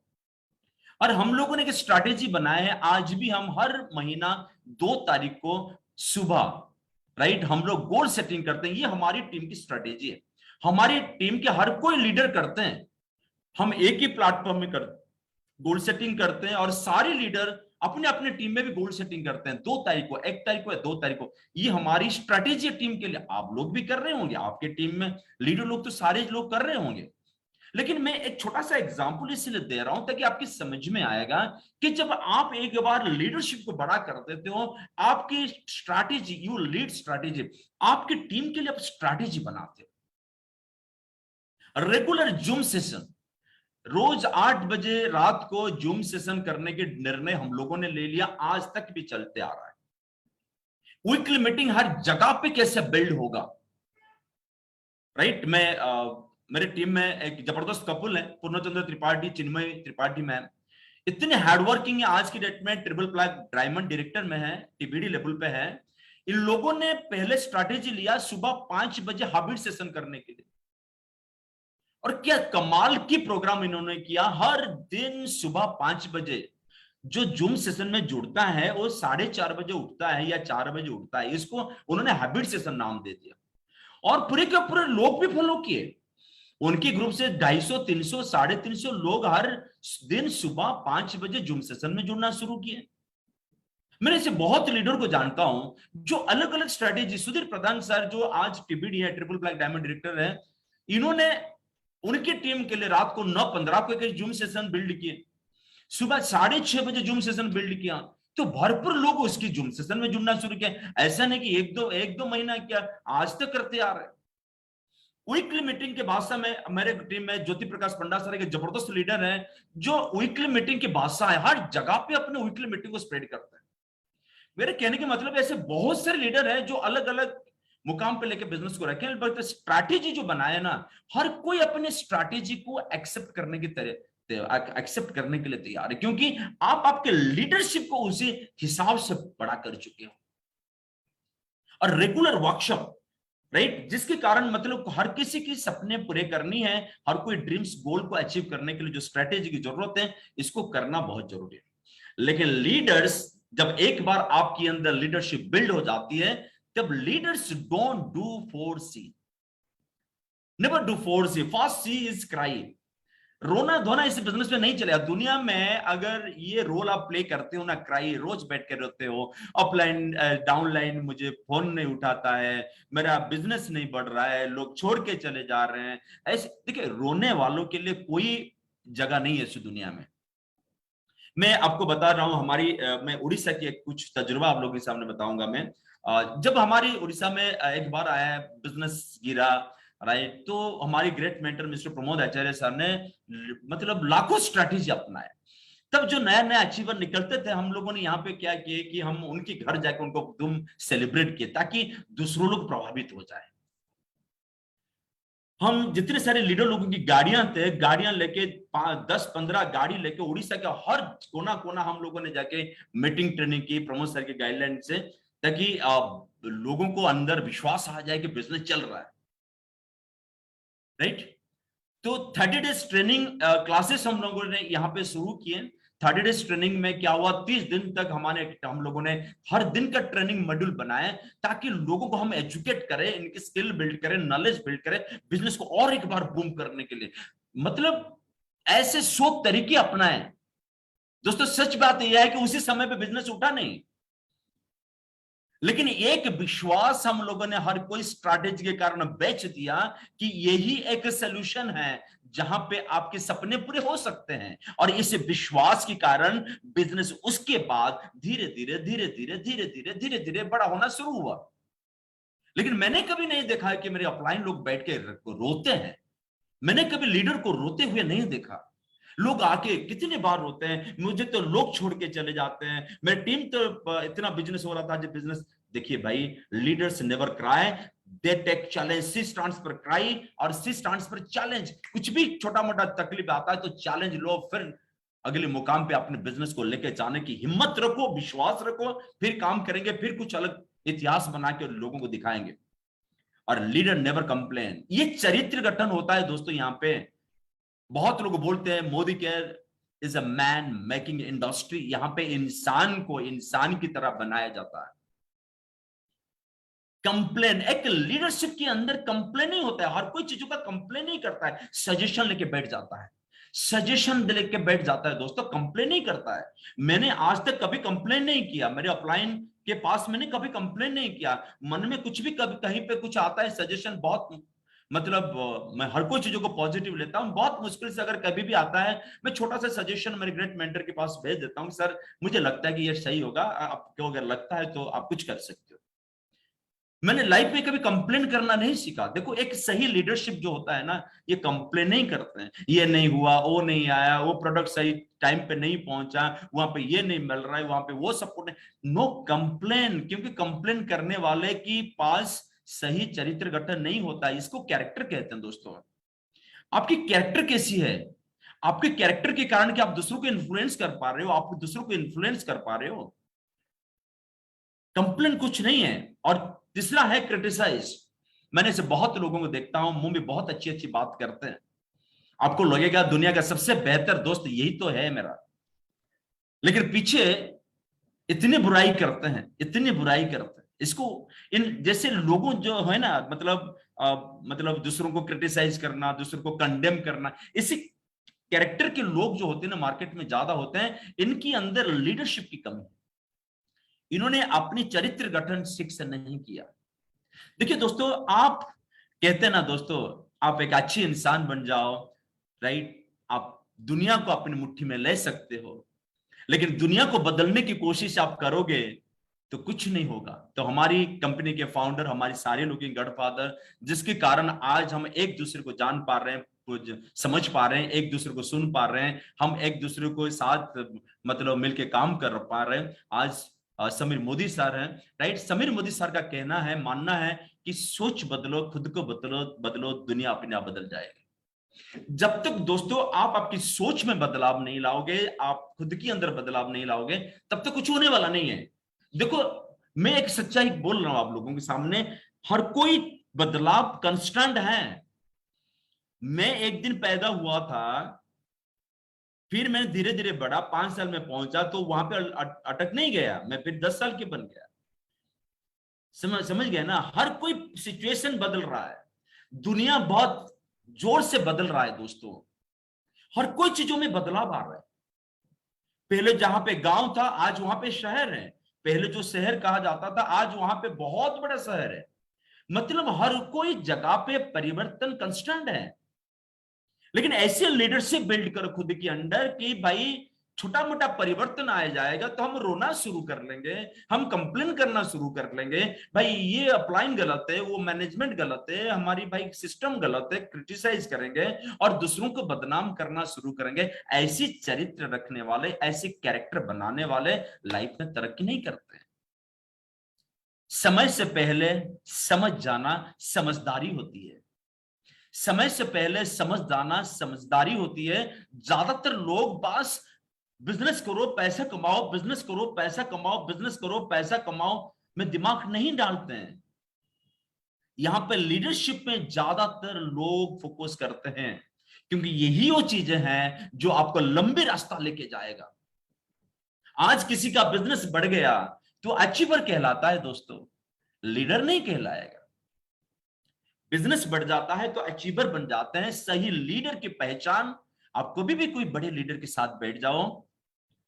और हम लोगों ने एक स्ट्रैटेजी बनाया है, आज भी हम हर महीना 2 तारीख को सुबह राइट, हम लोग गोल सेटिंग करते हैं, ये हमारी टीम की स्ट्रेटेजी है। हमारी टीम के हर कोई लीडर करते हैं, हम एक ही प्लेटफॉर्म में कर गोल सेटिंग करते हैं, और सारे लीडर अपने अपने टीम में भी गोल सेटिंग करते हैं, 2 तारीख को, 1 तारीख को या 2 तारीख को। ये हमारी स्ट्रेटेजी टीम के लिए। आप लोग भी कर रहे होंगे, आपके टीम में लीडर लोग तो सारे लोग कर रहे होंगे। लेकिन मैं एक छोटा सा एग्जांपल इसलिए दे रहा हूं ताकि आपकी समझ में आएगा कि जब आप एक बार लीडरशिप को बड़ा कर देते हो, आपकी स्ट्रैटेजी, यू लीड स्ट्रैटेजी, आपकी टीम के लिए आप स्ट्रैटेजी बनाते हो। रेगुलर जूम सेशन, रोज 8 बजे रात को जूम सेशन करने के निर्णय हम लोगों ने ले लिया, आज तक भी चलते आ रहा है। वीकली मीटिंग हर जगह पे कैसे बिल्ड होगा, राइट। मेरे टीम में एक जबरदस्त कपल है, पूर्णचंद्र त्रिपाठी, चिन्मय त्रिपाठी मैम, इतने हार्डवर्किंग है, आज की डेट में ट्रिपल प्लैग डायमंड डायरेक्टर में है, टीबीडी लेवल पे है। इन लोगों ने पहले स्ट्रैटेजी लिया सुबह 5 बजे हैबिट सेशन करने के लिए, और क्या कमाल की प्रोग्राम इन्होंने किया। हर दिन सुबह 5 बजे जो जूम सेशन में जुड़ता है वो 4:30 बजे उठता है या 4 बजे उठता है, इसको उन्होंने हैबिट सेशन नाम दे दिया, और पूरे के पूरे लोग भी फॉलो किए। उनकी ग्रुप से 250, 300, 350 लोग हर दिन सुबह 5 बजे जूम सेशन में जुड़ना शुरू किए। मैंने ऐसे बहुत लीडर को जानता हूं जो अलग अलग स्ट्रेटेजी, सुधीर प्रधान सर जो आज टीबीडी है, ट्रिपल प्लैग डायमंड डायरेक्टर है, इन्होंने उनकी टीम के लिए रात को 9:15 को एक जूम सेशन बिल्ड किए, सुबह 6:30 बजे जूम सेशन बिल्ड किया, तो भरपूर लोग उसकी जूम सेशन में जुड़ना शुरू किया। ऐसा नहीं कि एक दो महीना किया, आज तक करते आ रहे। वीकली मीटिंग के बादशाह में मेरे टीम में ज्योति प्रकाश पंडा सर एक जबरदस्त लीडर है, जो वीकली मीटिंग के बादशाह है, हर जगह पे अपने वीकली मीटिंग को स्प्रेड करते हैं। मेरे कहने के मतलब ऐसे बहुत सारे लीडर हैं जो अलग अलग मुकाम पे लेके बिजनेस को रखे, बट स्ट्रैटेजी जो बनाए ना, हर कोई अपने स्ट्रैटेजी को एक्सेप्ट करने की तरह एक्सेप्ट करने के लिए तैयार है, क्योंकि आप आपके लीडरशिप को उसी हिसाब से बड़ा कर चुके हो। और रेगुलर वर्कशॉप, राइट, जिसके कारण मतलब हर किसी की सपने पूरे करनी है, हर कोई ड्रीम्स गोल को अचीव करने के लिए जो स्ट्रैटेजी की जरूरत है, इसको करना बहुत जरूरी है। लेकिन लीडर्स, जब एक बार आपके अंदर लीडरशिप बिल्ड हो जाती है, तब leaders don't do for C, never do for C, first C is cry. रोना धोना इस बिजनेस में नहीं चलेगा। दुनिया में अगर ये रोल आप प्ले करते हो ना, क्राई, रोज बैठ के रोते हो, अपलाइन डाउनलाइन मुझे फोन नहीं उठाता है, मेरा बिजनेस नहीं बढ़ रहा है, लोग छोड़ के चले जा रहे हैं, ऐसे देखिए, रोने वालों के लिए कोई जगह नहीं है इस दुनिया में। मैं आपको बता रहा हूं, मैं उड़ीसा की एक कुछ तजुर्बा आप लोगों के सामने बताऊंगा। मैं जब हमारी उड़ीसा में एक बार आया, बिजनेस गिरा, राइट, तो हमारी great mentor mister Pramod Acharya sir ने मतलब लाखों स्ट्रैटेजी अपनाए। तब जो नया नया अचीवर निकलते थे, हम लोगों ने यहाँ पे क्या किए कि हम उनके घर जाकर उनको धूम सेलिब्रेट किए, ताकि दूसरों लोग प्रभावित हो जाए। हम जितने सारे लीडर लोगों की गाड़ियां थे, गाड़ियां लेके 10-15 गाड़ी लेके उड़ीसा का हर कोना कोना हम लोगों ने जाके मीटिंग ट्रेनिंग की प्रमोद सर के गाइडलाइन से, ताकि लोगों को अंदर विश्वास आ जाए कि बिजनेस चल रहा है, राइट। तो 30 डेज ट्रेनिंग क्लासेस हम लोगों ने यहाँ पे शुरू किए। 30 डेज ट्रेनिंग में क्या हुआ, 30 दिन तक हम लोगों ने हर दिन का ट्रेनिंग मॉड्यूल बनाए, ताकि लोगों को हम एजुकेट करें, इनकी स्किल बिल्ड करें, नॉलेज बिल्ड करें, बिजनेस को और एक बार बूम करने के लिए। मतलब ऐसे 100 तरीके अपनाए। दोस्तों सच बात यह है कि उसी समय पे बिजनेस उठा नहीं, लेकिन एक विश्वास हम लोगों ने हर कोई स्ट्रैटेजी के कारण बेच दिया कि यही एक सलूशन है जहां पे आपके सपने पूरे हो सकते हैं। और इस विश्वास के कारण बिजनेस उसके बाद धीरे धीरे धीरे धीरे धीरे धीरे धीरे धीरे बड़ा होना शुरू हुआ। लेकिन मैंने कभी नहीं देखा कि मेरे अपलाइन लोग बैठ के रोते हैं। मैंने कभी लीडर को रोते हुए नहीं देखा। लोग आके कितने बार रोते हैं, मुझे तो लोग छोड़ के चले जाते हैं, मेरी टीम तो इतना बिजनेस हो रहा था, जो बिजनेस। देखिए भाई, leaders never cry, they take challenge. C stands for cry और सी स्टैंड्स फॉर चैलेंज। कुछ भी छोटा मोटा तकलीफ आता है तो चैलेंज लो, फिर अगले मुकाम पे अपने बिजनेस को लेकर जाने की हिम्मत रखो, विश्वास रखो, फिर काम करेंगे, फिर कुछ अलग इतिहास बना के लोगों को दिखाएंगे। और लीडर नेवर कंप्लेन, ये चरित्र गठन होता है दोस्तों। यहाँ पे बहुत लोग बोलते हैं Modi care is a man making industry. यहां पे इंसान को इंसान की तरह बनाया जाता है। कंप्लेन, एक लीडरशिप के अंदर कंप्लेन नहीं होता है, हर कोई चीजों का कंप्लेन नहीं करता है, सजेशन लेके बैठ जाता है, सजेशन लेके बैठ जाता है दोस्तों, कंप्लेन नहीं करता है। मैंने आज तक कभी कंप्लेन नहीं किया, मेरे अपलाइन के पास मैंने कभी कंप्लेन नहीं किया, मन में कुछ भी कभी कहीं पे कुछ आता है सजेशन, बहुत मतलब मैं हर कोई चीजों को पॉजिटिव लेता हूं, बहुत मुश्किल से अगर कभी भी आता है मैं छोटा सा सजेशन मेरे ग्रेट मेंटर के पास भेज देता हूं, सर मुझे लगता है कि ये सही होगा, आपको अगर लगता है तो आप कुछ कर सकते हो। मैंने लाइफ में कभी कंप्लेन करना नहीं सीखा। देखो एक सही लीडरशिप जो होता है ना, ये कंप्लेन नहीं करते हैं, ये नहीं हुआ, वो नहीं आया, वो प्रोडक्ट सही टाइम पे नहीं पहुंचा, वहां पे ये नहीं मिल रहा है, वहां पे वो सपोर्ट नहीं, नो कंप्लेन, क्योंकि कंप्लेन करने वाले की पास सही चरित्र गठन नहीं होता, इसको कैरेक्टर कहते हैं दोस्तों। आपकी कैरेक्टर कैसी है, आपके कैरेक्टर के कारण कि आप दूसरों को इन्फ्लुएंस कर पा रहे हो, आप दूसरों को इन्फ्लुएंस कर पा रहे हो, कंप्लेन कुछ नहीं है। और तीसरा है क्रिटिसाइज। मैंने ऐसे बहुत लोगों को देखता हूं, मुंह में बहुत अच्छी अच्छी बात करते हैं, आपको लगेगा दुनिया का सबसे बेहतर दोस्त यही तो है मेरा, लेकिन पीछे इतनी बुराई करते हैं, इतनी बुराई करते हैं। इसको इन जैसे लोगों जो है ना, मतलब दूसरों को क्रिटिसाइज करना, दूसरों को कंडेम करना, इसी कैरेक्टर के लोग जो होते हैं ना मार्केट में ज्यादा होते हैं, इनकी अंदर लीडरशिप की कमी है, इन्होंने अपनी चरित्र गठन ठीक से नहीं किया। देखिए दोस्तों, आप कहते हैं ना दोस्तों, आप एक अच्छी इंसान बन जाओ, राइट, आप दुनिया को अपनी मुट्ठी में ले सकते हो, लेकिन दुनिया को बदलने की कोशिश आप करोगे तो कुछ नहीं होगा। तो हमारी कंपनी के फाउंडर, हमारे सारे लोग गॉडफादर, जिसके कारण आज हम एक दूसरे को जान पा रहे हैं, कुछ समझ पा रहे हैं, एक दूसरे को सुन पा रहे हैं, हम एक दूसरे को साथ मतलब मिलके काम कर पा रहे हैं। आज समीर मोदी सर हैं, राइट, समीर मोदी सर का कहना है, मानना है कि सोच बदलो, खुद को बदलो, बदलो दुनिया अपने आप बदल जाएगी। जब तक दोस्तों आप आपकी सोच में बदलाव नहीं लाओगे, आप खुद के अंदर बदलाव नहीं लाओगे, तब तक कुछ होने वाला नहीं है। देखो मैं एक सच्चाई बोल रहा हूं आप लोगों के सामने, हर कोई बदलाव कंस्टेंट है। मैं एक दिन पैदा हुआ था, फिर मैं धीरे धीरे बढ़ा, 5 साल में पहुंचा, तो वहां पे अटक नहीं गया, मैं फिर 10 साल के बन गया। समझ गए ना, हर कोई सिचुएशन बदल रहा है, दुनिया बहुत जोर से बदल रहा है दोस्तों, हर कोई चीजों में बदलाव आ रहा है। पहले जहां पे गांव था आज वहां पे शहर है, पहले जो शहर कहा जाता था आज वहां पे बहुत बड़ा शहर है। मतलब हर कोई जगह पे परिवर्तन कंस्टेंट है। लेकिन ऐसे लीडरशिप बिल्ड करो खुद के अंदर कि भाई छोटा मोटा परिवर्तन आ जाएगा तो हम रोना शुरू कर लेंगे, हम कंप्लेन करना शुरू कर लेंगे, भाई ये अपलाइन गलत है, वो मैनेजमेंट गलत है, हमारी भाई सिस्टम गलत है, क्रिटिसाइज करेंगे और दूसरों को बदनाम करना शुरू करेंगे। ऐसी चरित्र रखने वाले, ऐसे कैरेक्टर बनाने वाले लाइफ में तरक्की नहीं करते। समय से पहले समझ जाना समझदारी होती है, समय से पहले समझ जाना समझदारी होती है। ज्यादातर लोग बस बिजनेस करो पैसा कमाओ, बिजनेस करो पैसा कमाओ, बिजनेस करो पैसा कमाओ में दिमाग नहीं डालते हैं। यहां पे लीडरशिप में ज्यादातर लोग फोकस करते हैं, क्योंकि यही वो चीजें हैं जो आपको लंबे रास्ता लेके जाएगा। आज किसी का बिजनेस बढ़ गया तो अचीवर कहलाता है दोस्तों, लीडर नहीं कहलाएगा। बिजनेस बढ़ जाता है तो अचीवर बन जाते हैं। सही लीडर की पहचान, आप कभी भी कोई बड़े लीडर के साथ बैठ जाओ,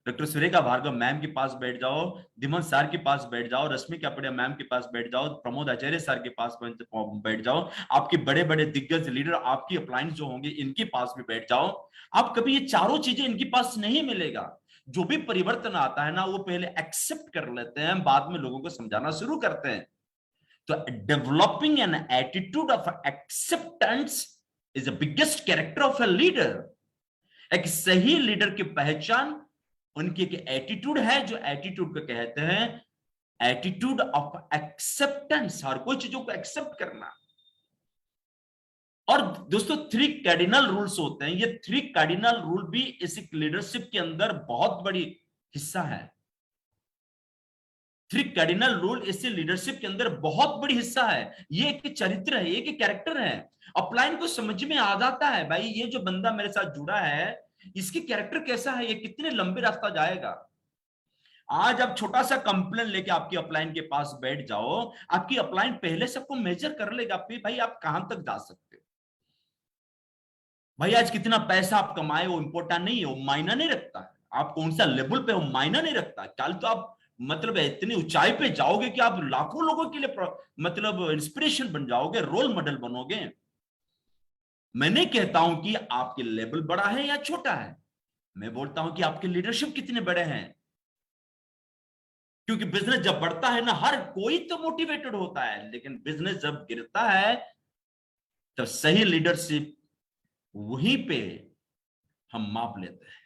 डॉक्टर सुरेखा भार्गव मैम के पास बैठ जाओ, धीमन सर के पास बैठ जाओ, रश्मि कापड़िया मैम के पास बैठ जाओ, प्रमोद आचार्य सर के पास बैठ जाओ, आपके बड़े बड़े दिग्गज लीडर, आपकी अपलाइंस जो होंगे इनके पास भी बैठ जाओ, आप कभी ये चारों चीजें इनके पास नहीं मिलेगा। जो भी परिवर्तन आता है ना, वो पहले एक्सेप्ट कर लेते हैं, बाद में लोगों को समझाना शुरू करते हैं। तो developing an attitude of acceptance is the biggest character of a leader. एक सही लीडर की पहचान उनकी एक एटीट्यूड है, जो एटीट्यूड को कहते हैं एटीट्यूड ऑफ एक्सेप्टेंस, हर कोई चीजों को एक्सेप्ट करना। और दोस्तों 3 कार्डिनल रूल्स होते हैं, ये 3 कार्डिनल रूल भी इस लीडरशिप के अंदर बहुत बड़ी हिस्सा है। 3 कार्डिनल रूल इस लीडरशिप के अंदर बहुत बड़ी हिस्सा है। ये एक चरित्र है, एक कैरेक्टर है। अपलाइन को समझ में आ जाता है भाई ये जो बंदा मेरे साथ जुड़ा है इसकी कैरेक्टर कैसा है, ये कितने लंबे रास्ता जाएगा। आज आप छोटा सा कंप्लेन लेके आपकी अपलाइन के पास बैठ जाओ, आपकी अपलाइन पहले से आपको मेजर कर लेगा भाई आप कहां तक जा सकते हो। भाई आज कितना पैसा आप कमाए वो इंपॉर्टेंट नहीं है, वो मायना नहीं रखता है, आप कौन सा लेवल पे हो मायना नहीं रखता। कल तो आप मतलब इतनी ऊंचाई पे जाओगे कि आप लाखों लोगों के लिए मतलब इंस्पिरेशन बन जाओगे, रोल मॉडल बनोगे। मैं नहीं कहता हूं कि आपके लेवल बड़ा है या छोटा है, मैं बोलता हूं कि आपके लीडरशिप कितने बड़े हैं। क्योंकि बिजनेस जब बढ़ता है ना, हर कोई तो मोटिवेटेड होता है, लेकिन बिजनेस जब गिरता है तब सही लीडरशिप वहीं पे हम माप लेते हैं।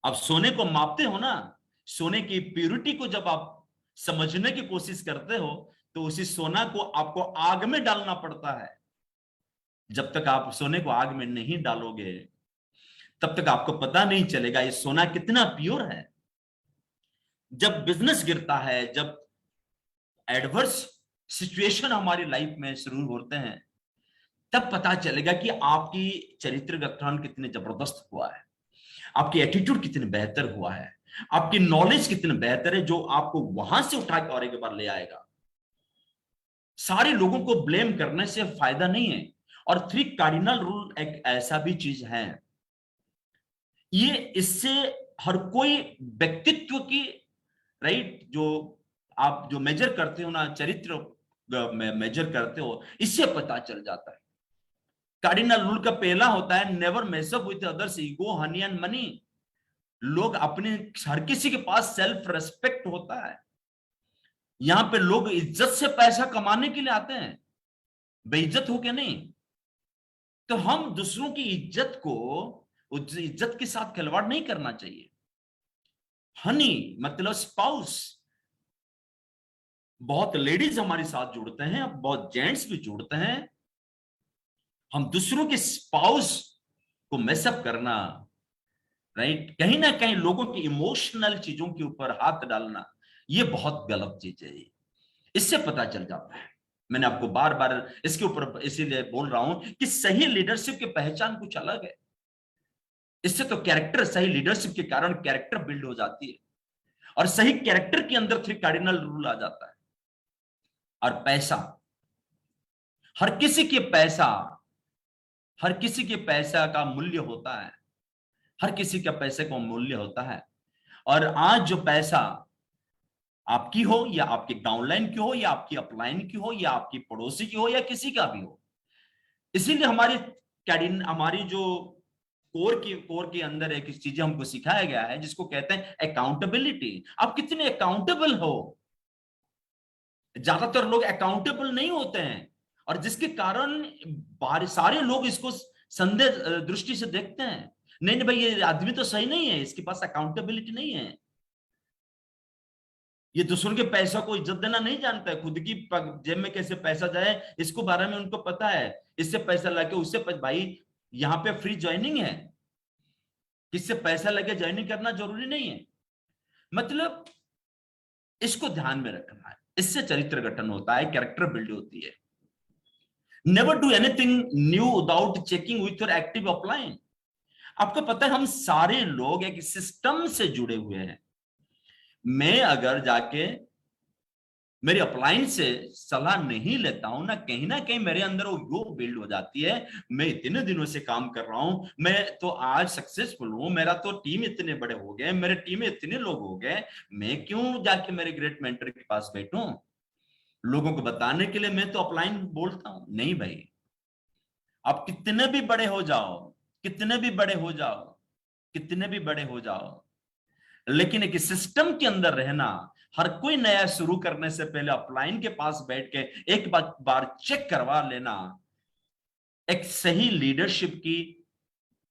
अब सोने को मापते हो ना, सोने की प्यूरिटी को जब आप समझने की कोशिश करते हो तो उसी सोना को आपको आग में डालना पड़ता है। जब तक आप सोने को आग में नहीं डालोगे तब तक आपको पता नहीं चलेगा ये सोना कितना प्योर है। जब बिजनेस गिरता है, जब एडवर्स सिचुएशन हमारी लाइफ में शुरू होते हैं, तब पता चलेगा कि आपकी चरित्र गठन कितने जबरदस्त हुआ है, आपकी एटीट्यूड कितने बेहतर हुआ है, आपकी नॉलेज कितने बेहतर है, जो आपको वहां से उठा के और एक बार ले आएगा। सारे लोगों को ब्लेम करने से फायदा नहीं है। और 3 कार्डिनल रूल एक ऐसा भी चीज है, ये इससे हर कोई व्यक्तित्व की राइट जो आप जो मेजर करते हो ना, चरित्र में मेजर करते हो, इससे पता चल जाता है। कार्डिनल रूल का पहला होता है never mess up with others ego honey and money. लोग अपने हर किसी के पास सेल्फ रेस्पेक्ट होता है। यहां पे लोग इज्जत से पैसा कमाने के लिए आते हैं, बेइज्जत होके नहीं। तो हम दूसरों की इज्जत को उस इज्जत के साथ खिलवाड़ नहीं करना चाहिए। हनी मतलब स्पाउस, बहुत लेडीज हमारे साथ जुड़ते हैं, बहुत जेंट्स भी जुड़ते हैं। हम दूसरों के स्पाउस को मेसअप करना, राइट, कहीं ना कहीं लोगों की इमोशनल चीजों के ऊपर हाथ डालना, ये बहुत गलत चीज है। इससे पता चल जाता है। मैंने आपको बार बार इसके ऊपर इसीलिए बोल रहा हूं कि सही लीडरशिप की पहचान कुछ अलग है। इससे तो कैरेक्टर, सही लीडरशिप के कारण कैरेक्टर बिल्ड हो जाती है, और सही कैरेक्टर के अंदर 3 कार्डिनल रूल आ जाता है। और पैसा, हर किसी के पैसा, हर किसी के पैसा का मूल्य होता है, हर किसी का पैसे का मूल्य होता है। और आज जो पैसा आपकी हो या आपके डाउनलाइन की हो या आपकी अपलाइन की हो या आपकी पड़ोसी की हो या किसी का भी हो, इसीलिए हमारी कैडिन, हमारी जो कोर के अंदर एक चीज हमको सिखाया गया है जिसको कहते हैं अकाउंटेबिलिटी। आप कितने अकाउंटेबल हो। ज्यादातर लोग अकाउंटेबल नहीं होते हैं, और जिसके कारण सारे लोग इसको संदेह दृष्टि से देखते हैं, नहीं नहीं भाई ये आदमी तो सही नहीं है, इसके पास अकाउंटेबिलिटी नहीं है, ये दूसरों के पैसा को इज्जत देना नहीं जानता है, खुद की जेब में कैसे पैसा जाए इसको बारे में उनको पता है, इससे पैसा लाके उससे भाई यहाँ पे फ्री ज्वाइनिंग है, किससे पैसा लगे ज्वाइनिंग करना जरूरी नहीं है। मतलब इसको ध्यान में रखना है, इससे चरित्र गठन होता है, कैरेक्टर बिल्ड होती है। Never do anything new without checking with your active upline. आपको पता है हम सारे लोग एक सिस्टम से जुड़े हुए हैं। मैं अगर जाके मेरी अपलाइन से सलाह नहीं लेता हूं ना कहीं मेरे अंदर वो योग बिल्ड हो जाती है, मैं इतने दिनों से काम कर रहा हूं, मैं तो आज सक्सेसफुल हूं, मेरा तो टीम इतने बड़े हो गए, मेरे टीम में इतने लोग हो गए, मैं क्यों जाके मेरे ग्रेट मेंटर के पास बैठूं लोगों को बताने के लिए। मैं तो अपलाइन बोलता हूं, नहीं भाई, आप कितने भी बड़े हो जाओ, कितने भी बड़े हो जाओ, कितने भी बड़े हो जाओ, लेकिन एक सिस्टम के अंदर रहना। हर कोई नया शुरू करने से पहले अपलाइन के पास बैठ के एक बार चेक करवा लेना एक सही लीडरशिप की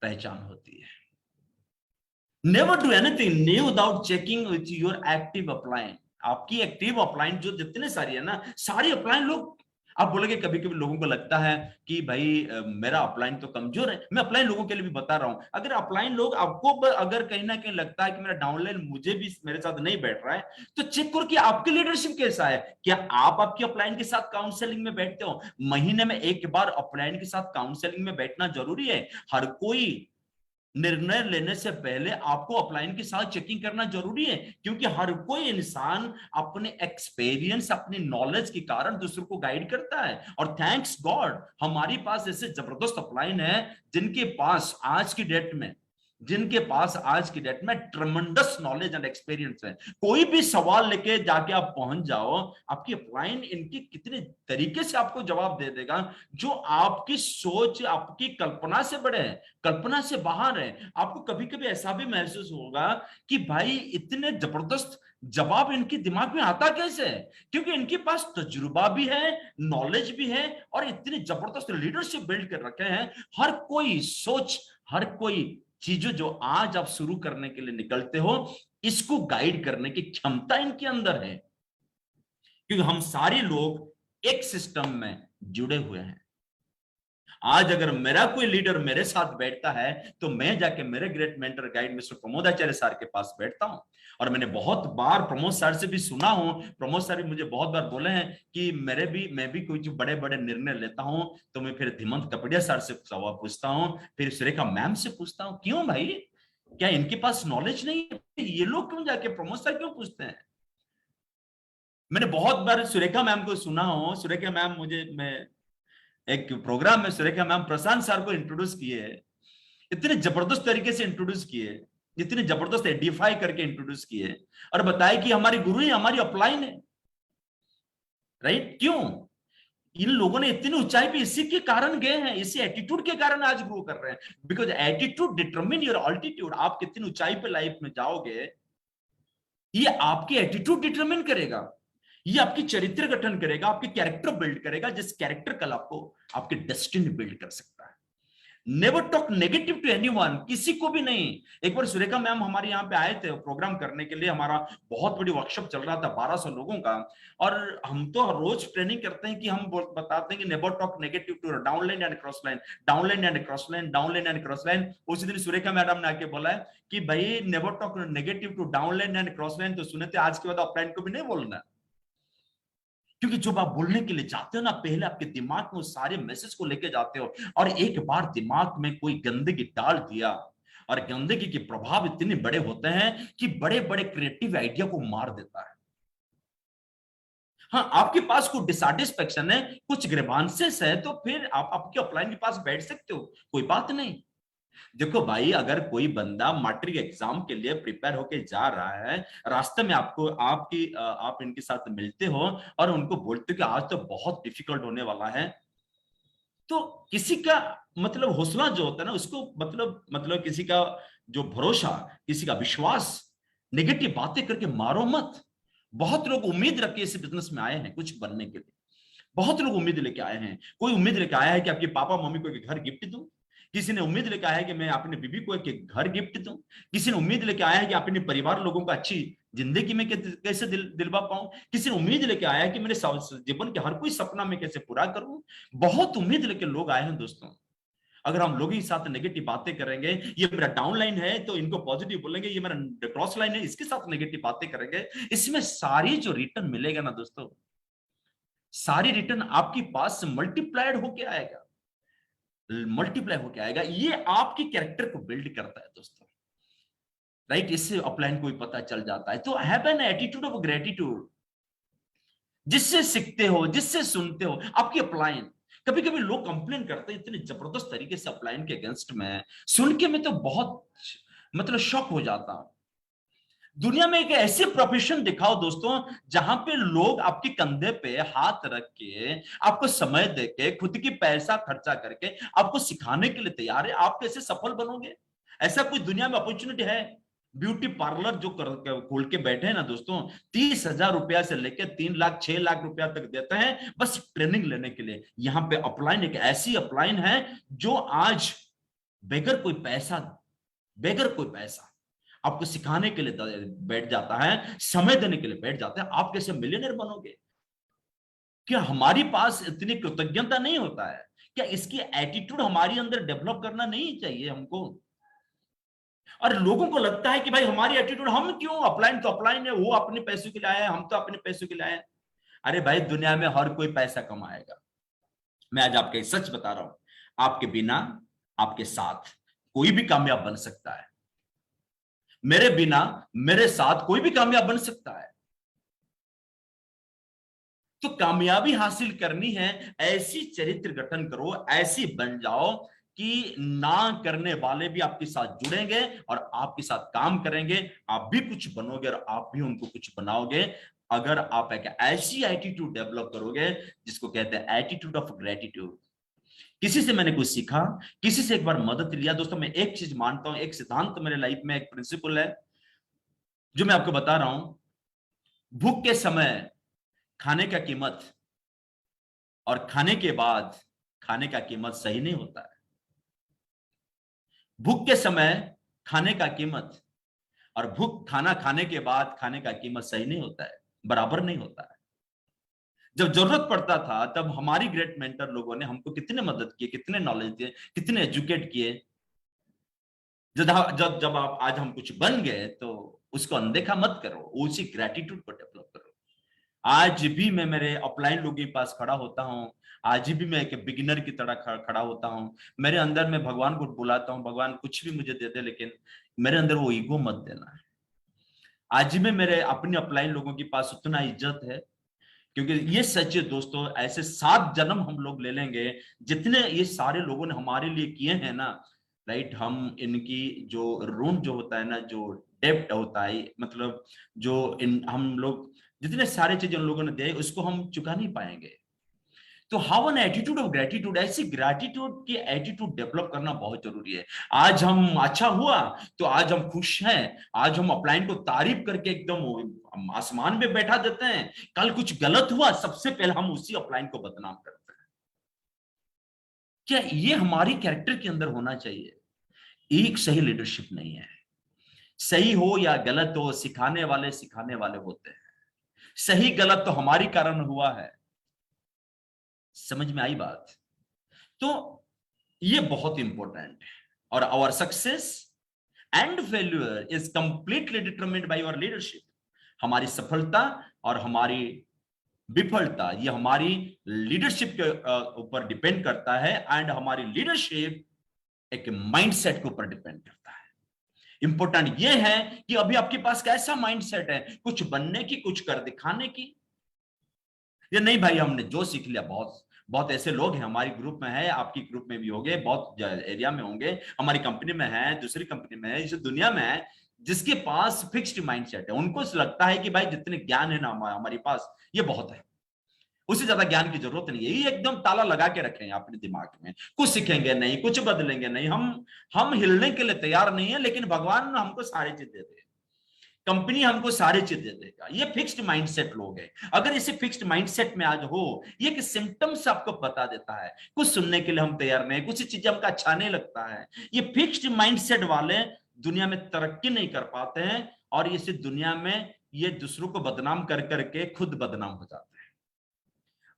पहचान होती है। Never do anything new without checking with your active upline. आपकी एक्टिव अपलाइन जो जितने सारी है ना, सारी अपलाइन लोग, आप बोलोगे कभी कभी लोगों को लगता है कि भाई मेरा अपलाइन तो कमजोर है। मैं अपलाइन लोगों के लिए भी बता रहा हूं, अगर अपलाइन लोग आपको अगर कहीं ना कहीं लगता है कि मेरा डाउनलाइन मुझे भी मेरे साथ नहीं बैठ रहा है, तो चेक करो कि आपकी लीडरशिप कैसा है। क्या आप आपकी अपलाइन के साथ काउंसलिंग में बैठते हो? महीने में एक बार अपलाइन के साथ काउंसलिंग में बैठना जरूरी है। हर कोई निर्णय लेने से पहले आपको अपलाइन के साथ चेकिंग करना जरूरी है, क्योंकि हर कोई इंसान अपने एक्सपीरियंस, अपनी नॉलेज के कारण दूसरों को गाइड करता है। और थैंक्स गॉड हमारे पास ऐसे जबरदस्त अपलाइन है जिनके पास आज की डेट में ट्रमेंडस नॉलेज एंड एक्सपीरियंस है। कोई भी सवाल लेके जाके आप पहुंच जाओ, आपकी अपलाइन इनकी कितने तरीके से आपको जवाब दे देगा, जो आपकी सोच, आपकी कल्पना से बड़े है, कल्पना से बाहर है। आपको कभी कभी ऐसा भी महसूस होगा कि भाई इतने जबरदस्त जवाब इनके दिमाग में आता कैसे है, क्योंकि इनके पास तजुर्बा भी है, नॉलेज भी है, और इतनी जबरदस्त लीडरशिप बिल्ड कर रखे हैं। हर कोई सोच, हर कोई चीजों जो आज आप शुरू करने के लिए निकलते हो, इसको गाइड करने की क्षमता इनके अंदर है, क्योंकि हम सारे लोग एक सिस्टम में जुड़े हुए हैं। आज अगर मेरा कोई लीडर मेरे साथ बैठता है, तो मैं जाके मेरे great mentor guide mister Pramod Acharya sir के पास बैठता हूं। और मैंने बहुत बार प्रमोद सर से भी सुना हूं, प्रमोद सर भी मुझे बहुत बार बोले हैं कि मैं भी कोई जो बड़े बड़े निर्णय लेता हूं, तो मैं फिर धीमंत कपड़िया सर से सवाल पूछता हूं, फिर सुरेखा मैम से पूछता हूं, क्यों भाई, क्या इनके पास नॉलेज नहीं है? ये लोग क्यों जाके प्रमोद सर क्यों पूछते हैं? मैंने बहुत बार सुरेखा मैम को सुना हो, सुरेखा मैम मैं एक प्रोग्राम में सुरेखा मैम प्रशांत सर को इंट्रोड्यूस किए, इतने जबरदस्त तरीके से इंट्रोड्यूस किए, इतने जबरदस्त एडिफाई करके इंट्रोड्यूस किए, और बताए कि हमारी गुरु ही हमारी अपलाइन है। राइट? क्यों? इन लोगों ने इतनी ऊंचाई पे इसी के कारण गए हैं, इसी एटीट्यूड के कारण आज ग्रो कर रहे हैं, because attitude determine your altitude. आप कितनी ऊंचाई पे लाइफ में जाओगे, ये आपकी एटीट्यूड डिटरमिन करेगा, ये आपकी चरित्र गठन करेगा, आपकी कैरेक्टर बिल्ड करेगा, जिस कैरेक्टर कल आपको आपके डेस्टिनी बिल्ड कर सकता है। Never talk negative to anyone, किसी को भी नहीं। एक बार सुरेखा मैम हमारे यहाँ पे आए थे प्रोग्राम करने के लिए, हमारा बहुत बड़ी वर्कशॉप चल रहा था 1200 लोगों का, और हम तो रोज ट्रेनिंग करते हैं कि हम बताते हैं कि never talk negative to downline and cross line, downline and cross line, downline and cross line. उसी दिन सुरेखा मैडम ने आके बोला है कि भाई never talk negative to downline and cross line तो सुने थे, आज के बाद अपलाइन को भी नहीं बोलना, क्योंकि जब आप बोलने के लिए जाते हो ना, पहले आपके दिमाग में उस सारे मैसेज को लेके जाते हो, और एक बार दिमाग में कोई गंदगी डाल दिया, और गंदगी के प्रभाव इतने बड़े होते हैं कि बड़े बड़े क्रिएटिव आइडिया को मार देता है। हाँ, आपके पास कुछ डिससैटिस्फैक्शन है, कुछ ग्रीवांसेस है, तो फिर आप आपके अपलाइन के पास बैठ सकते हो, कोई बात नहीं। देखो भाई, अगर कोई बंदा मैट्रिक एग्जाम के लिए प्रिपेयर होके जा रहा है, रास्ते में आप इनके साथ मिलते हो और उनको बोलते हो कि आज तो बहुत डिफिकल्ट होने वाला है, तो किसी का मतलब हौसला जो होता है ना, उसको मतलब किसी का जो भरोसा, किसी का विश्वास नेगेटिव बातें करके मारो मत। बहुत लोग उम्मीद रख के इस बिजनेस में आए हैं कुछ बनने के लिए, बहुत लोग उम्मीद लेके आए हैं। कोई उम्मीद लेके आया है कि आपके पापा मम्मी को एक घर गिफ्ट दूं, किसी ने उम्मीद लेके आया है कि मैं अपनी बीबी को एक घर गिफ्ट दूं, किसी ने उम्मीद लेके आया है कि अपने परिवार लोगों को अच्छी जिंदगी में कैसे दिलवा पाऊं, किसी ने उम्मीद लेके आया है कि मेरे जीवन के हर कोई सपना में कैसे पूरा करूं। बहुत उम्मीद लेके लोग आए हैं दोस्तों। अगर हम लोग ही साथ नेगेटिव बातें करेंगे, ये मेरा डाउन लाइन है तो इनको पॉजिटिव बोलेंगे, ये मेरा क्रॉस लाइन है इसके साथ नेगेटिव बातें करेंगे, इसमें सारी जो रिटर्न मिलेगा ना दोस्तों, सारी रिटर्न आपके पास मल्टीप्लाइड होके आएगा, मल्टीप्लाई होके आएगा। ये आपकी कैरेक्टर को बिल्ड करता है दोस्तों। राइट? इससे अपलाइन को भी पता चल जाता है। तो have an attitude of gratitude, जिससे सीखते हो, जिससे सुनते हो। आपकी अपलाइन, कभी कभी लोग कंप्लेन करते हैं इतने जबरदस्त तरीके से अपलाइन के अगेंस्ट में, सुन के मैं तो बहुत शॉक हो जाता हूं। दुनिया में एक ऐसे प्रोफेशन दिखाओ दोस्तों, जहां पे लोग आपके कंधे पे हाथ रख के, आपको समय देके, खुद की पैसा खर्चा करके आपको सिखाने के लिए तैयार है। आप कैसे सफल बनोगे? ऐसा कोई दुनिया में अपॉर्चुनिटी है? ब्यूटी पार्लर जो खोल के बैठे हैं ना दोस्तों, 30,000 रुपया से लेकर 3 लाख 6 लाख रुपया तक देते हैं बस ट्रेनिंग लेने के लिए। यहां पे अपलाइन एक ऐसी अपलाइन है जो आज बेगर कोई पैसा, बेगर कोई पैसा आपको सिखाने के लिए बैठ जाता है, समय देने के लिए बैठ जाता है। आप कैसे मिलियनर बनोगे? क्या हमारी पास इतनी कृतज्ञता नहीं होता है? क्या इसकी एटीट्यूड हमारे अंदर डेवलप करना नहीं चाहिए हमको? और लोगों को लगता है कि भाई हमारी एटीट्यूड, हम क्यों, अपलाइन तो अपलाइन है, वो अपने पैसों के लिए आया है, हम तो अपने पैसों के लिए आए हैं। अरे भाई, दुनिया में हर कोई पैसा कमाएगा। मैं आज आपको एक सच बता रहा हूं, आपके बिना, आपके साथ कोई भी कामयाब बन सकता है, मेरे बिना मेरे साथ कोई भी कामयाब बन सकता है। तो कामयाबी हासिल करनी है, ऐसी चरित्र गठन करो, ऐसी बन जाओ कि ना करने वाले भी आपके साथ जुड़ेंगे और आपके साथ काम करेंगे, आप भी कुछ बनोगे और आप भी उनको कुछ बनाओगे। अगर आप एक ऐसी एटीट्यूड डेवलप करोगे जिसको कहते हैं एटीट्यूड ऑफ ग्रेटिट्यूड। किसी से मैंने कुछ सीखा, किसी से एक बार मदद लिया, दोस्तों मैं एक चीज मानता हूं, एक सिद्धांत मेरे लाइफ में, एक प्रिंसिपल है जो मैं आपको बता रहा हूं। भूख के समय खाने का कीमत और खाने के बाद खाने का कीमत सही नहीं होता है। भूख के समय खाने का कीमत और भूख खाना खाने के बाद खाने का कीमत सही नहीं होता है, बराबर नहीं होता है। जब जरूरत पड़ता था तब हमारी ग्रेट मेंटर लोगों ने हमको कितने मदद किए, कितने नॉलेज दिए, कितने एजुकेट किए। जब जब जब आप आज हम कुछ बन गए तो उसको अनदेखा मत करो, उसी ग्रेटिट्यूड को डेवलप करो। आज भी मैं मेरे अपलाइन लोगों के पास खड़ा होता हूँ, आज भी मैं एक बिगिनर की तरह खड़ा होता हूँ। मेरे अंदर मैं भगवान को बुलाता हूँ, भगवान कुछ भी मुझे दे दे, लेकिन मेरे अंदर वो ईगो मत देना है। आज भी मेरे अपने अपलाइन लोगों के पास उतना इज्जत है, क्योंकि ये सच है दोस्तों, ऐसे 7 जन्म हम लोग ले लेंगे जितने ये सारे लोगों ने हमारे लिए किए हैं ना, राइट। हम इनकी जो ऋण जो होता है ना, जो डेब्ट होता है, मतलब जो इन हम लोग जितने सारे चीजें उन लोगों ने दिए उसको हम चुका नहीं पाएंगे। तो how an attitude of gratitude, ऐसी ग्रेटिट्यूड की एटीट्यूड डेवलप करना बहुत जरूरी है। आज हम अच्छा हुआ तो आज हम खुश हैं, आज हम अपलाइन को तारीफ करके एकदम आसमान में बैठा देते हैं। कल कुछ गलत हुआ सबसे पहले हम उसी अपलाइन को बदनाम करते हैं। क्या ये हमारी कैरेक्टर के अंदर होना चाहिए? एक सही लीडरशिप नहीं है। सही हो या गलत हो, सिखाने वाले होते हैं। सही गलत तो हमारी कारण हुआ है। समझ में आई बात? तो ये बहुत इंपॉर्टेंट है। और our success and failure is completely determined by your leadership. हमारी सफलता और हमारी विफलता ये हमारी लीडरशिप के ऊपर डिपेंड करता है। एंड हमारी लीडरशिप एक माइंडसेट के ऊपर डिपेंड करता है। इंपॉर्टेंट ये है कि अभी आपके पास कैसा माइंडसेट है, कुछ बनने की, कुछ कर दिखाने की, या नहीं भाई हमने जो सीख लिया। बहुत बहुत ऐसे लोग हैं हमारी ग्रुप में है, आपकी ग्रुप में भी होंगे, बहुत एरिया में होंगे, हमारी कंपनी में है, दूसरी कंपनी में है, इस दुनिया में है, जिसके पास फिक्स्ड माइंडसेट है। उनको लगता है कि भाई जितने ज्ञान है ना हमारे पास ये बहुत है, उससे ज्यादा ज्ञान की जरूरत नहीं है। ये एकदम ताला लगा के रखें अपने दिमाग में, कुछ सीखेंगे नहीं, कुछ बदलेंगे नहीं। हम हिलने के लिए तैयार नहीं है, लेकिन भगवान हमको सारी चीज दे दे, कंपनी हमको सारे चीज दे देगा। ये फिक्स्ड माइंडसेट लोग हैं। अगर इसे फिक्स्ड माइंडसेट में आज हो, ये कि सिम्टम्स आपको बता देता है, कुछ सुनने के लिए हम तैयार नहीं, कुछ चीजें हमको अच्छा नहीं लगता है। ये फिक्स्ड माइंडसेट वाले दुनिया में तरक्की नहीं कर पाते हैं, और इस दुनिया में ये दूसरों को बदनाम कर करके खुद बदनाम हो जाते हैं।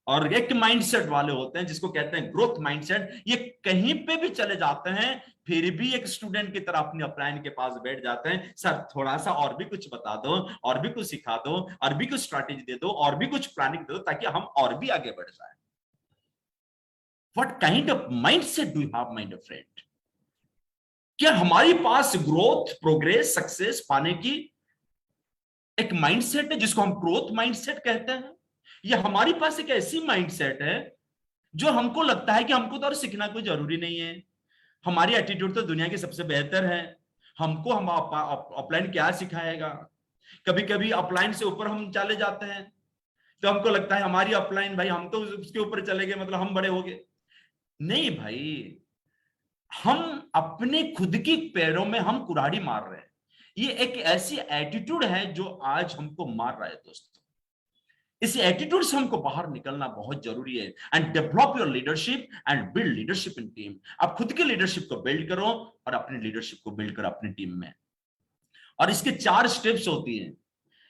और एक माइंडसेट वाले होते हैं जिसको कहते हैं ग्रोथ माइंडसेट, ये कहीं पे भी चले जाते हैं फिर भी एक स्टूडेंट की तरह अपने अपलाइन के पास बैठ जाते हैं। सर थोड़ा सा और भी कुछ बता दो, और भी कुछ सिखा दो, और भी कुछ स्ट्रैटेजी दे दो, और भी कुछ प्लानिंग दे दो, ताकि हम और भी आगे बढ़ जाए। What kind of mindset do you have my dear friend? क्या हमारे पास ग्रोथ, प्रोग्रेस, सक्सेस पाने की एक माइंडसेट है जिसको हम ग्रोथ माइंडसेट कहते हैं? या हमारे पास एक ऐसी माइंडसेट है जो हमको लगता है कि हमको तो और सीखना कोई जरूरी नहीं है, हमारी एटीट्यूड तो दुनिया की सबसे बेहतर है, हमको हम अपलाइन क्या सिखाएगा? कभी कभी अपलाइन से ऊपर हम चले जाते हैं तो हमको लगता है हमारी अपलाइन, भाई हम तो उसके ऊपर चले गए, मतलब हम बड़े हो गए। नहीं भाई, हम अपने खुद की पैरों में हम कुल्हाड़ी मार रहे हैं। ये एक ऐसी एटीट्यूड है जो आज हमको मार रहा है दोस्तों। इस एटीट्यूड से हमको बाहर निकलना बहुत जरूरी है। And develop your leadership and build leadership in team. आप खुद के लीडरशिप को बिल्ड करो और अपनी लीडरशिप को बिल्ड करो अपनी टीम में। और इसके 4 स्टेप्स होती हैं।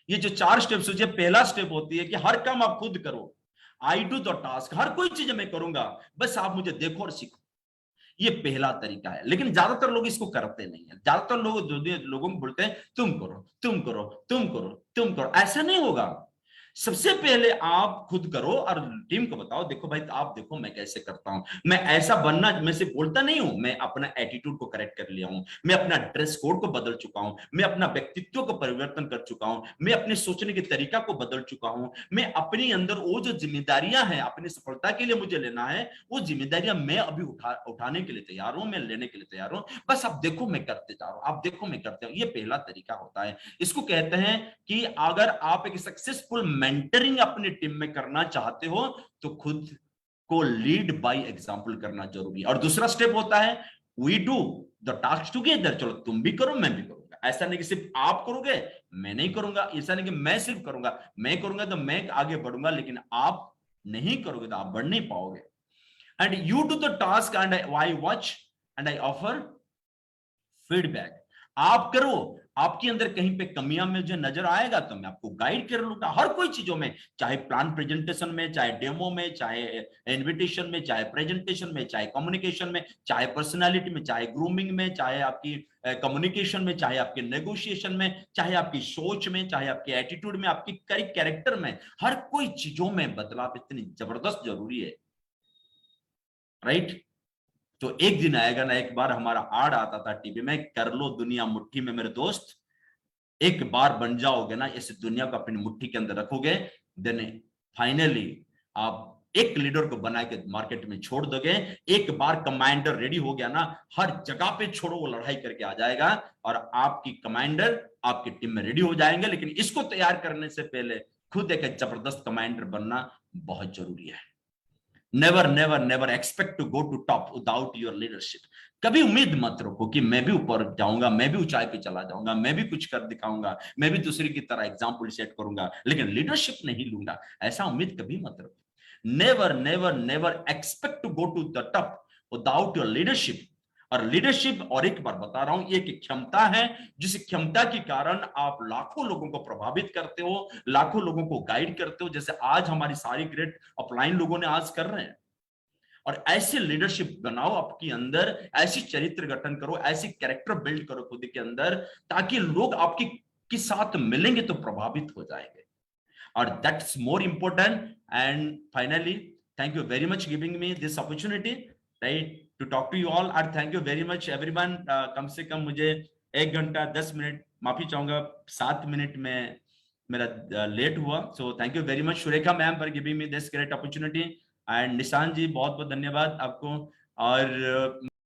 ये जो 4 स्टेप्स होती है, पहला स्टेप होती है कि हर काम आप खुद करो। आई डू द टास्क, हर कोई चीज मैं करूंगा, बस आप मुझे देखो और सीखो। ये पहला तरीका है, लेकिन ज्यादातर लोग इसको करते नहीं है। ज्यादातर लोगों को बोलते हैं तुम करो, तुम करो, तुम करो, तुम करो। ऐसा नहीं होगा। सबसे पहले आप खुद करो और टीम को बताओ, देखो भाई आप देखो मैं कैसे करता हूं, मैं ऐसा बनना, मैं सिर्फ बोलता नहीं हूं, मैं अपना एटीट्यूड को करेक्ट कर लिया हूं, मैं अपना ड्रेस कोड को बदल चुका हूं, मैं अपना व्यक्तित्व को परिवर्तन कर चुका हूं, मैं अपने सोचने के तरीका को बदल चुका हूं, मैं अपने अंदर वो जो जिम्मेदारियां हैं अपनी सफलता के लिए मुझे लेना है, वो जिम्मेदारियां मैं अभी उठाने के लिए तैयार हूं, मैं लेने के लिए तैयार हूं, बस आप देखो मैं करते जा रहा हूं, आप देखो मैं करते हूं। ये पहला तरीका होता है। इसको कहते हैं कि अगर आप एक सक्सेसफुल मेंटरिंग अपनी टीम में करना चाहते हो तो खुद को लीड बाय एग्जांपल करना जरूरी है। और दूसरा स्टेप होता है we do the task together, चलो तुम भी करो मैं भी करूंगा। ऐसा नहीं कि सिर्फ आप करोगे मैं नहीं करूंगा, ऐसा नहीं कि मैं सिर्फ करूंगा, मैं करूंगा तो मैं आगे बढ़ूंगा, लेकिन आप नहीं करोगे तो आप बढ़ नहीं पाओगे। And you do the task and I watch and I offer feedback. आप करो, आपके अंदर कहीं पे कमियां मुझे नजर आएगा तो मैं आपको गाइड कर लूंगा हर कोई चीजों में, चाहे प्लान प्रेजेंटेशन में, चाहे डेमो में, चाहे इनविटेशन में, चाहे प्रेजेंटेशन में, चाहे कम्युनिकेशन में, चाहे पर्सनालिटी में, चाहे ग्रूमिंग में, चाहे आपकी कम्युनिकेशन में, चाहे आपके नेगोशिएशन में, चाहे आपकी सोच में, चाहे आपके एटीट्यूड में, आपकी कैरेक्टर में, हर कोई चीजों में बदलाव इतनी जबरदस्त जरूरी है, राइट। तो एक दिन आएगा ना, एक बार हमारा आड़ आता था टीवी में, कर लो दुनिया मुट्ठी में मेरे दोस्त, एक बार बन जाओगे ना इस दुनिया को अपनी मुट्ठी के अंदर रखोगे, देन फाइनली आप एक लीडर को बना के मार्केट में छोड़ दोगे। एक बार कमांडर रेडी हो गया ना, हर जगह पे छोड़ो वो लड़ाई करके आ जाएगा और आपकी कमांडर आपकी टीम में रेडी हो जाएंगे। लेकिन इसको तैयार करने से पहले खुद एक जबरदस्त कमांडर बनना बहुत जरूरी है। Never never never expect to go to top without your leadership. कभी उम्मीद मत रखो कि मैं भी ऊपर जाऊंगा, मैं भी ऊंचाई पे चला जाऊंगा, मैं भी कुछ कर दिखाऊंगा, मैं भी दूसरे की तरह एग्जाम्पल सेट करूंगा लेकिन लीडरशिप नहीं लूंगा, ऐसा उम्मीद कभी मत रखो। Never never never expect to go to the top without your leadership. और लीडरशिप, और एक बार बता रहा हूं, ये एक क्षमता है जिस क्षमता के कारण आप लाखों लोगों को प्रभावित करते हो, लाखों लोगों को गाइड करते हो, जैसे आज हमारी सारी ग्रेट अपलाइन लोगों ने आज कर रहे हैं। और ऐसी लीडरशिप बनाओ आपके अंदर, ऐसी चरित्र गठन करो, ऐसी कैरेक्टर बिल्ड करो खुद के अंदर, ताकि लोग आपकी के साथ मिलेंगे तो प्रभावित हो जाएंगे। और that's more important. And finally thank you very much giving me this opportunity, right, to talk to you all. और thank you very much everyone. कम से कम मुझे 1 घंटा 10 मिनट, माफी चाहूंगा 7 मिनट में मेरा लेट हुआ, so thank you very much Surekha ma'am for giving me this great opportunity. And निशान जी बहुत बहुत धन्यवाद आपको। और